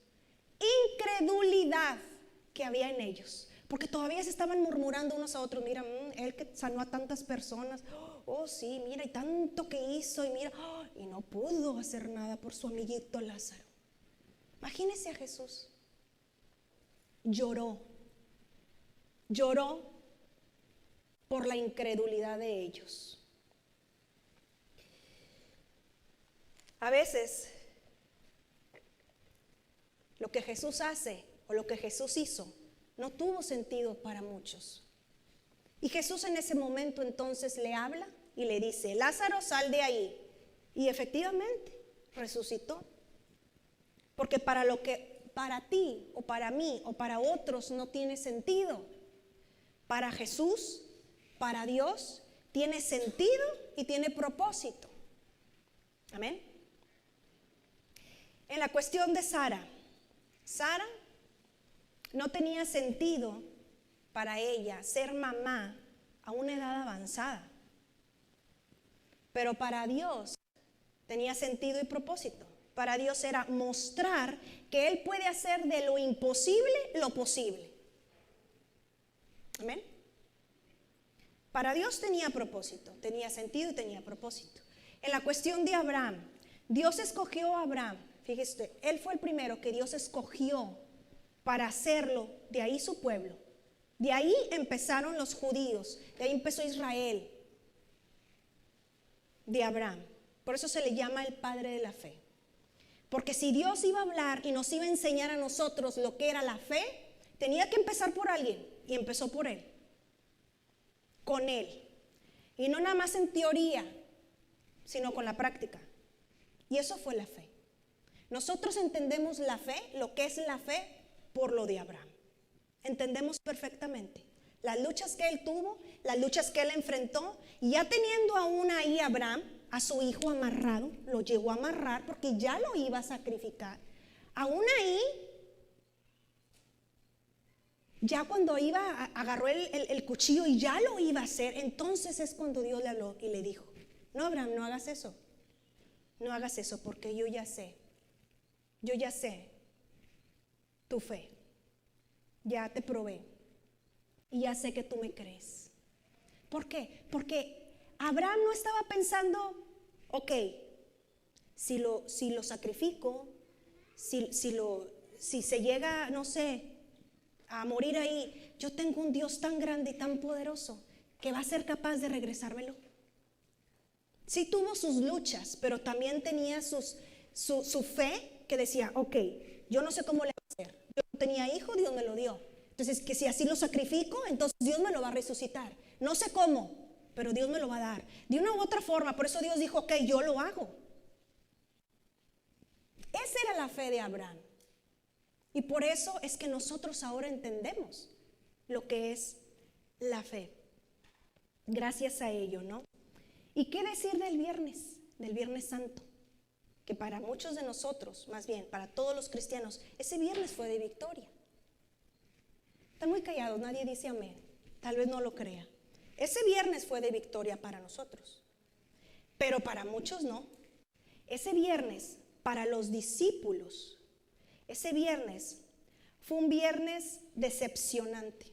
Incredulidad que había en ellos. Porque todavía se estaban murmurando unos a otros. Mira, él que sanó a tantas personas. Oh, sí, mira, y tanto que hizo. Y mira, y no pudo hacer nada por su amiguito Lázaro. Imagínese a Jesús. Lloró por la incredulidad de ellos. A veces, lo que Jesús hace o lo que Jesús hizo no tuvo sentido para muchos. Y Jesús en ese momento entonces le habla y le dice, Lázaro, sal de ahí. Y efectivamente resucitó. Porque para lo que para ti o para mí o para otros no tiene sentido. Para Jesús, para Dios, tiene sentido y tiene propósito. Amén. En la cuestión de Sara no tenía sentido para ella ser mamá a una edad avanzada. Pero para Dios tenía sentido y propósito. Para Dios era mostrar que Él puede hacer de lo imposible lo posible. Amén. Para Dios tenía propósito, tenía sentido y tenía propósito. En la cuestión de Abraham, Dios escogió a Abraham. Fíjese, él fue el primero que Dios escogió para hacerlo, de ahí su pueblo. De ahí empezaron los judíos, de ahí empezó Israel, de Abraham. Por eso se le llama el padre de la fe. Porque si Dios iba a hablar y nos iba a enseñar a nosotros lo que era la fe, tenía que empezar por alguien, y empezó por él, con él. Y no nada más en teoría, sino con la práctica. Y eso fue la fe. Nosotros entendemos la fe, lo que es la fe, por lo de Abraham. Entendemos perfectamente las luchas que él tuvo, las luchas que él enfrentó, y ya teniendo aún ahí Abraham, a su hijo amarrado, lo llegó a amarrar porque ya lo iba a sacrificar. Aún ahí, ya cuando agarró el cuchillo y ya lo iba a hacer, entonces es cuando Dios le habló y le dijo: no, Abraham, no hagas eso. No hagas eso porque yo ya sé tu fe. Ya te probé y ya sé que tú me crees. ¿Por qué? Porque Abraham no estaba pensando, ok, si lo sacrifico, si se llega, no sé, a morir ahí, yo tengo un Dios tan grande y tan poderoso que va a ser capaz de regresármelo. Sí tuvo sus luchas, pero también tenía su fe que decía, ok, yo no sé cómo le va a hacer. Yo no tenía hijo, Dios me lo dio. Entonces, que si así lo sacrifico, entonces Dios me lo va a resucitar. No sé cómo, pero Dios me lo va a dar. De una u otra forma, por eso Dios dijo, ok, yo lo hago. Esa era la fe de Abraham. Y por eso es que nosotros ahora entendemos lo que es la fe. Gracias a ello, ¿no? ¿Y qué decir del Viernes Santo? Que para muchos de nosotros, más bien para todos los cristianos, ese viernes fue de victoria. Están muy callados, nadie dice amén. Tal vez no lo crea. Ese viernes fue de victoria para nosotros, pero para muchos no. Ese viernes, para los discípulos, ese viernes fue un viernes decepcionante.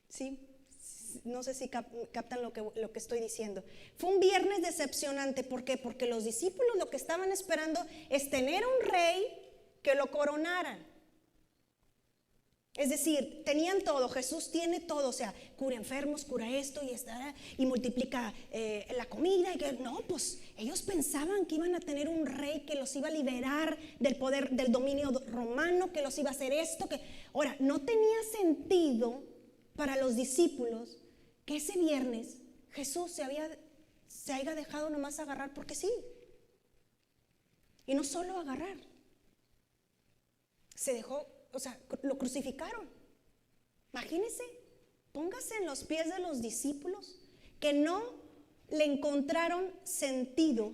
¿Sí? No sé si captan lo que estoy diciendo. Fue un viernes decepcionante. ¿Por qué? Porque los discípulos lo que estaban esperando es tener un rey que lo coronaran. Es decir, tenían todo, Jesús tiene todo, o sea, cura enfermos, cura esto y multiplica la comida. No, pues ellos pensaban que iban a tener un rey que los iba a liberar del poder, del dominio romano, que los iba a hacer esto. Ahora, no tenía sentido para los discípulos que ese viernes Jesús se haya dejado nomás agarrar porque sí. Y no solo agarrar, se dejó. O sea, lo crucificaron. Imagínense, póngase en los pies de los discípulos que no le encontraron sentido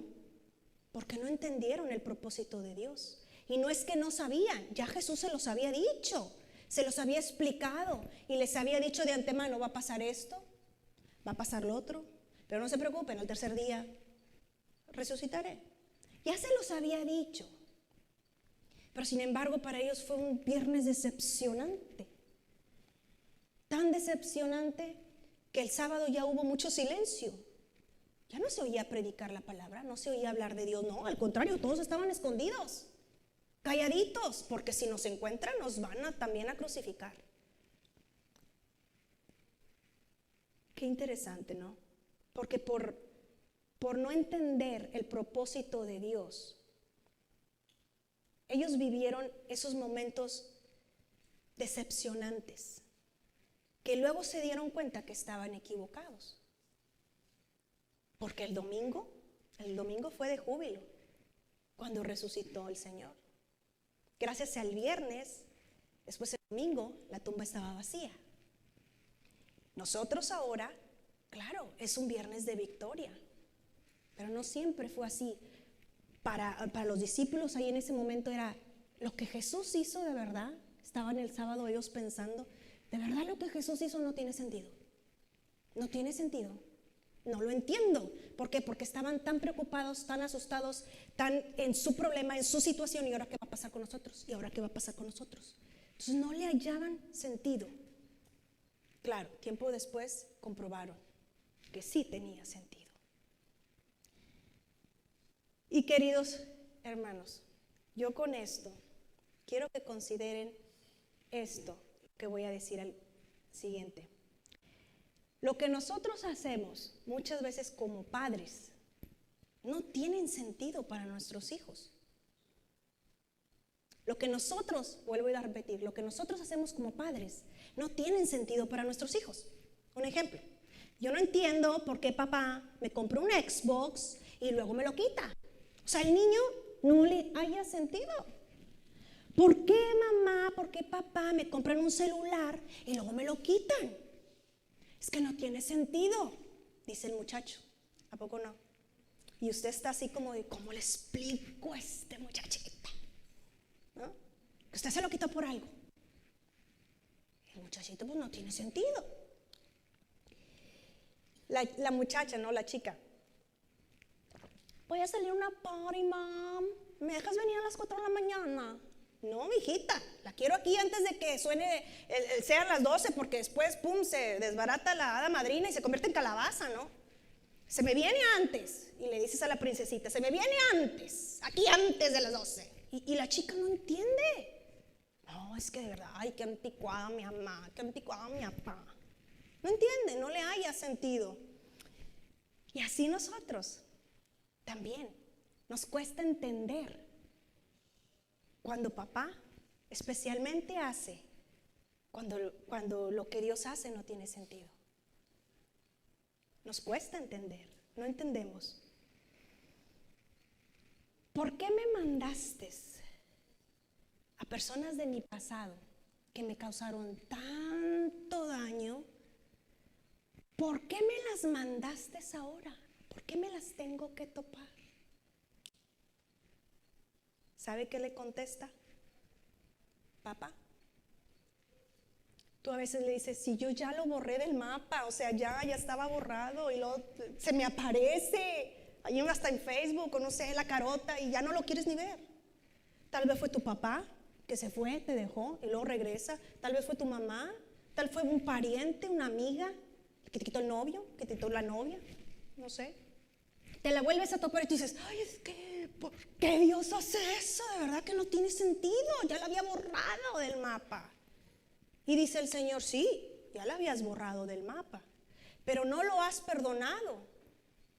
porque no entendieron el propósito de Dios. Y no es que no sabían, ya Jesús se los había dicho, se los había explicado y les había dicho de antemano: va a pasar esto, va a pasar lo otro, pero no se preocupen, al tercer día resucitaré. Ya se los había dicho. Pero sin embargo para ellos fue un viernes decepcionante. Tan decepcionante que el sábado ya hubo mucho silencio. Ya no se oía predicar la palabra, no se oía hablar de Dios. No, al contrario, todos estaban escondidos, calladitos, porque si nos encuentran nos van también a crucificar. Qué interesante, ¿no? Porque por no entender el propósito de Dios, ellos vivieron esos momentos decepcionantes, que luego se dieron cuenta que estaban equivocados. Porque el domingo fue de júbilo. cuando resucitó el Señor. Gracias al viernes, después el domingo, la tumba estaba vacía. Nosotros ahora, claro, es un viernes de victoria, pero no siempre fue así. Para los discípulos ahí en ese momento era lo que Jesús hizo de verdad. Estaban el sábado ellos pensando, de verdad lo que Jesús hizo no tiene sentido. No tiene sentido. No lo entiendo. ¿Por qué? Porque estaban tan preocupados, tan asustados, tan en su problema, en su situación. ¿Y ahora qué va a pasar con nosotros? ¿Y ahora qué va a pasar con nosotros? Entonces no le hallaban sentido. Claro, tiempo después comprobaron que sí tenía sentido. Y queridos hermanos, yo con esto quiero que consideren esto que voy a decir al siguiente. Lo que nosotros hacemos muchas veces como padres no tienen sentido para nuestros hijos. Lo que nosotros, vuelvo a repetir, lo que nosotros hacemos como padres no tienen sentido para nuestros hijos. Un ejemplo, yo no entiendo por qué papá me compró un Xbox y luego me lo quita. O sea, al niño no le haya sentido. ¿Por qué mamá, por qué papá me compran un celular y luego me lo quitan? Es que no tiene sentido, dice el muchacho. ¿A poco no? Y usted está así como de, ¿cómo le explico a este muchachito? ¿No? Que usted se lo quitó por algo. El muchachito pues no tiene sentido. La muchacha, no, la chica. Voy a salir a una party, mom. ¿Me dejas venir a las 4 de la mañana? No, mijita, la quiero aquí antes de que suene, sean las 12, porque después, pum, se desbarata la hada madrina y se convierte en calabaza, ¿no? Se me viene antes. Y le dices a la princesita, se me viene antes, aquí antes de las 12. Y la chica no entiende. No, es que de verdad, ay, qué anticuada mi mamá, qué anticuada mi papá. No entiende, no le haya sentido. Y así nosotros también nos cuesta entender cuando papá especialmente hace, cuando lo que Dios hace no tiene sentido. Nos cuesta entender, no entendemos. ¿Por qué me mandaste a personas de mi pasado que me causaron tanto daño? ¿Por qué me las mandaste ahora? ¿Por qué me las tengo que topar? ¿Sabe qué le contesta? Papá. Tú a veces le dices, si yo ya lo borré del mapa, o sea, ya estaba borrado y luego se me aparece, ahí hasta en Facebook o no sé, la carota y ya no lo quieres ni ver. Tal vez fue tu papá que se fue, te dejó y luego regresa. Tal vez fue tu mamá, tal vez fue un pariente, una amiga que te quitó el novio, que te quitó la novia, no sé. Te la vuelves a topar y tú dices, ay, es que, ¿por qué Dios hace eso? De verdad que no tiene sentido, ya la había borrado del mapa. Y dice el Señor, sí, ya la habías borrado del mapa, pero no lo has perdonado,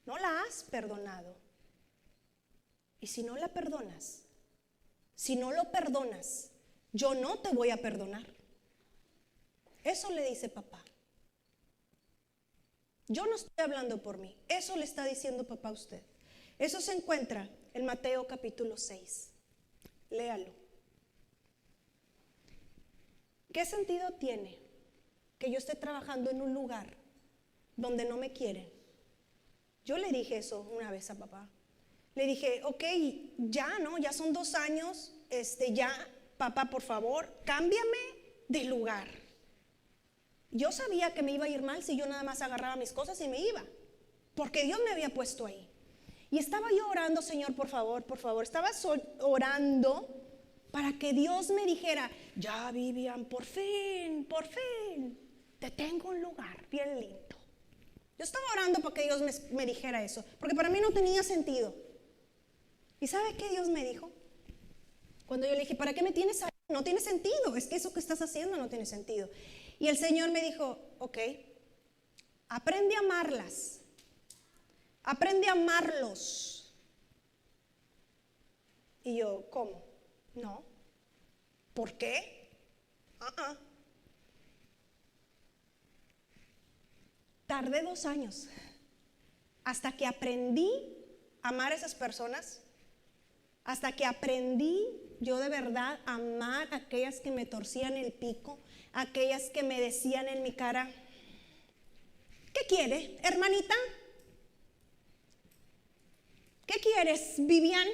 no la has perdonado. Y si no la perdonas, si no lo perdonas, yo no te voy a perdonar. Eso le dice papá. Yo no estoy hablando por mí, eso le está diciendo papá a usted. Eso se encuentra en Mateo capítulo 6. Léalo. ¿Qué sentido tiene que yo esté trabajando en un lugar donde no me quieren? Yo le dije eso una vez a papá. Le dije, ok, ya, ¿no? Ya son 2 años, ya, papá, por favor, cámbiame de lugar. Yo sabía que me iba a ir mal si yo nada más agarraba mis cosas y me iba, porque Dios me había puesto ahí. Y estaba yo orando, Señor, por favor, estaba orando para que Dios me dijera, ya, Vivian, por fin, te tengo un lugar bien lindo. Yo estaba orando para que Dios me dijera eso, porque para mí no tenía sentido. ¿Y sabe qué Dios me dijo? Cuando yo le dije, ¿para qué me tienes ahí? No tiene sentido, es que eso que estás haciendo no tiene sentido. Y el Señor me dijo, ok, aprende a amarlas, aprende a amarlos. Y yo, ¿cómo? No. ¿Por qué? Tardé 2 años hasta que aprendí a amar a esas personas, hasta que aprendí yo de verdad a amar a aquellas que me torcían el pico, a aquellas que me decían en mi cara, ¿qué quiere, hermanita? ¿Qué quieres, Vivian?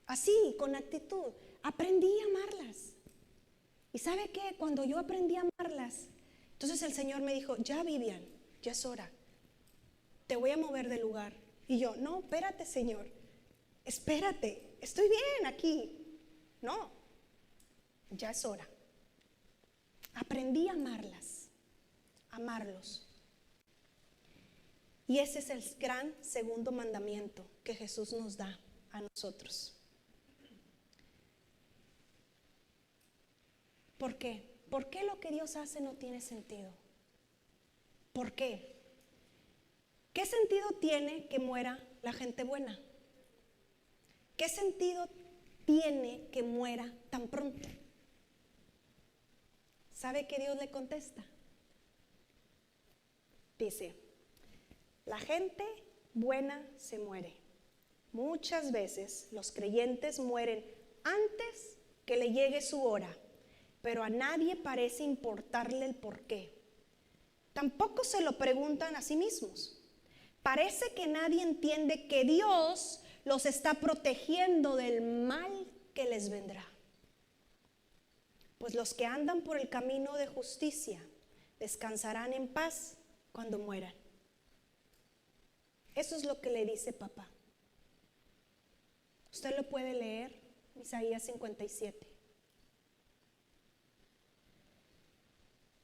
Así, con actitud. Aprendí a amarlas. ¿Y sabe qué? Cuando yo aprendí a amarlas, entonces el Señor me dijo, ya Vivian, ya es hora. Te voy a mover de lugar. Y yo, no, espérate, Señor. Espérate, estoy bien aquí. No, ya es hora. Aprendí a amarlas, amarlos. Y ese es el gran segundo mandamiento que Jesús nos da a nosotros. ¿Por qué? ¿Por qué lo que Dios hace no tiene sentido? ¿Por qué? ¿Qué sentido tiene que muera la gente buena? ¿Qué sentido tiene que muera tan pronto? ¿Sabe qué Dios le contesta? Dice, la gente buena se muere. Muchas veces los creyentes mueren antes que le llegue su hora, pero a nadie parece importarle el por qué. Tampoco se lo preguntan a sí mismos. Parece que nadie entiende que Dios los está protegiendo del mal que les vendrá. Pues los que andan por el camino de justicia descansarán en paz cuando mueran. Eso es lo que le dice papá. Usted lo puede leer, Isaías 57.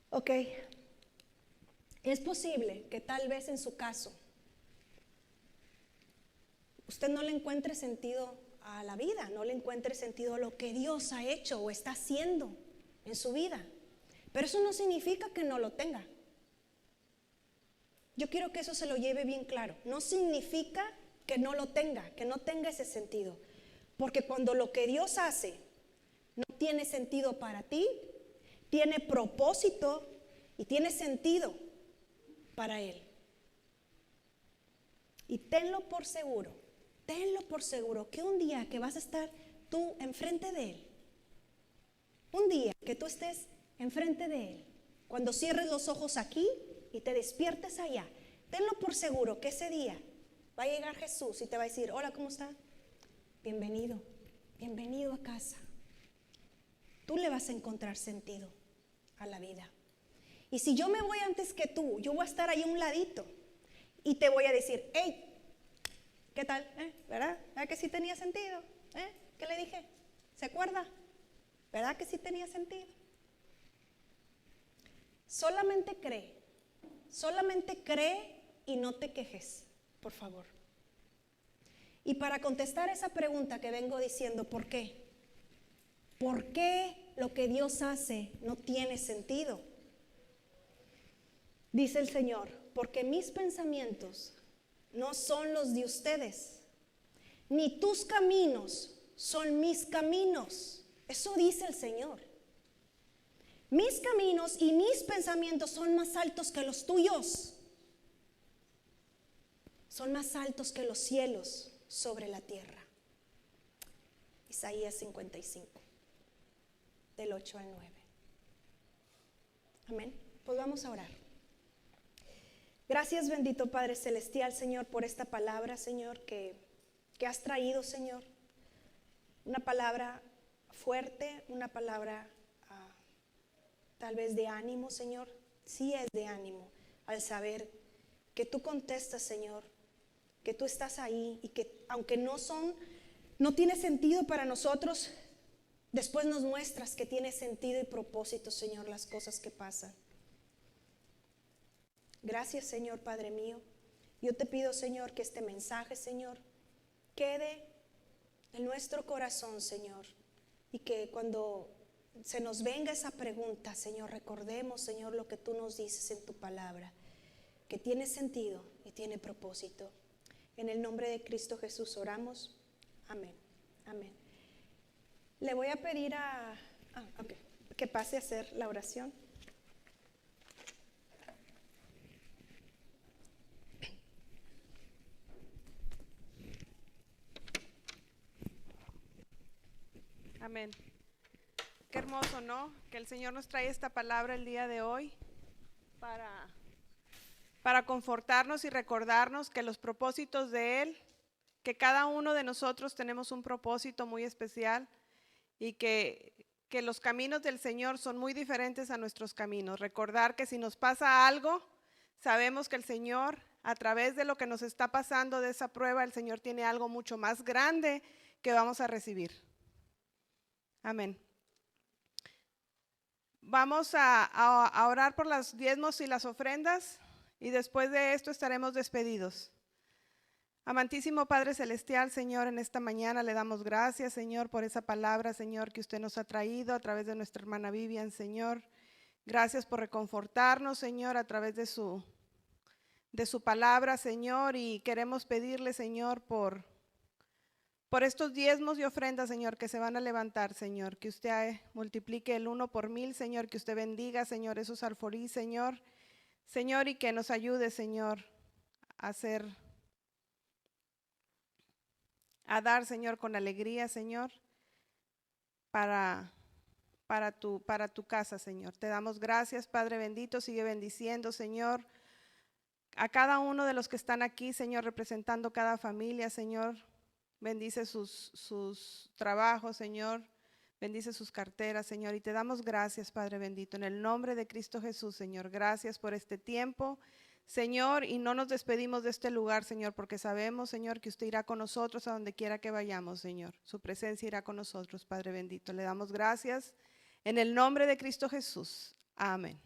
Ok, es posible que tal vez en su caso usted no le encuentre sentido a la vida, no le encuentre sentido a lo que Dios ha hecho o está haciendo en su vida. Pero eso no significa que no lo tenga. Yo quiero que eso se lo lleve bien claro. No significa que no lo tenga, que no tenga ese sentido. Porque cuando lo que Dios hace no tiene sentido para ti, tiene propósito y tiene sentido para Él. Y tenlo por seguro que un día que vas a estar tú enfrente de Él, un día que tú estés enfrente de Él, cuando cierres los ojos aquí y te despiertes allá, tenlo por seguro que ese día va a llegar Jesús y te va a decir, hola, ¿cómo está? Bienvenido, bienvenido a casa. Tú le vas a encontrar sentido a la vida. Y si yo me voy antes que tú, yo voy a estar ahí a un ladito y te voy a decir, hey, ¿qué tal? ¿Verdad? ¿Verdad que sí tenía sentido? ¿Qué le dije? ¿Se acuerda? ¿Verdad que sí tenía sentido? Solamente cree y no te quejes, por favor. Y para contestar esa pregunta que vengo diciendo, ¿por qué? ¿Por qué lo que Dios hace no tiene sentido? Dice el Señor, porque mis pensamientos no son los de ustedes, ni tus caminos son mis caminos. Eso dice el Señor. Mis caminos y mis pensamientos son más altos que los tuyos. Son más altos que los cielos sobre la tierra. Isaías 55, del 8 al 9. Amén. Pues vamos a orar. Gracias, bendito Padre Celestial, Señor, por esta palabra, Señor, que has traído, Señor. Una palabra fuerte, una palabra tal vez de ánimo, Señor. Sí es de ánimo al saber que tú contestas, Señor, que tú estás ahí y que aunque no tiene sentido para nosotros, después nos muestras que tiene sentido y propósito, Señor, las cosas que pasan. Gracias, Señor, Padre mío. Yo te pido, Señor, que este mensaje, Señor, quede en nuestro corazón, Señor, y que cuando se nos venga esa pregunta, Señor, recordemos, Señor, lo que tú nos dices en tu palabra, que tiene sentido y tiene propósito. En el nombre de Cristo Jesús oramos. Amén. Amén. Le voy a pedir que pase a hacer la oración. Amén. Qué hermoso, ¿no? Que el Señor nos trae esta palabra el día de hoy para confortarnos y recordarnos que los propósitos de Él, que cada uno de nosotros tenemos un propósito muy especial y que los caminos del Señor son muy diferentes a nuestros caminos. Recordar que si nos pasa algo, sabemos que el Señor, a través de lo que nos está pasando de esa prueba, el Señor tiene algo mucho más grande que vamos a recibir. Amén. Vamos a orar por los diezmos y las ofrendas y después de esto estaremos despedidos. Amantísimo Padre Celestial, Señor, en esta mañana le damos gracias, Señor, por esa palabra, Señor, que usted nos ha traído a través de nuestra hermana Vivian, Señor. Gracias por reconfortarnos, Señor, a través de su palabra, Señor, y queremos pedirle, Señor, por estos diezmos y ofrendas, Señor, que se van a levantar, Señor, que usted multiplique el 1 por 1000, Señor, que usted bendiga, Señor, esos alforís, Señor, y que nos ayude, Señor, a dar, Señor, con alegría, Señor, para tu casa, Señor. Te damos gracias, Padre bendito, sigue bendiciendo, Señor, a cada uno de los que están aquí, Señor, representando cada familia, Señor. Bendice sus trabajos, Señor. Bendice sus carteras, Señor. Y te damos gracias, Padre bendito, en el nombre de Cristo Jesús, Señor. Gracias por este tiempo, Señor. Y no nos despedimos de este lugar, Señor, porque sabemos, Señor, que usted irá con nosotros a donde quiera que vayamos, Señor. Su presencia irá con nosotros, Padre bendito. Le damos gracias en el nombre de Cristo Jesús. Amén.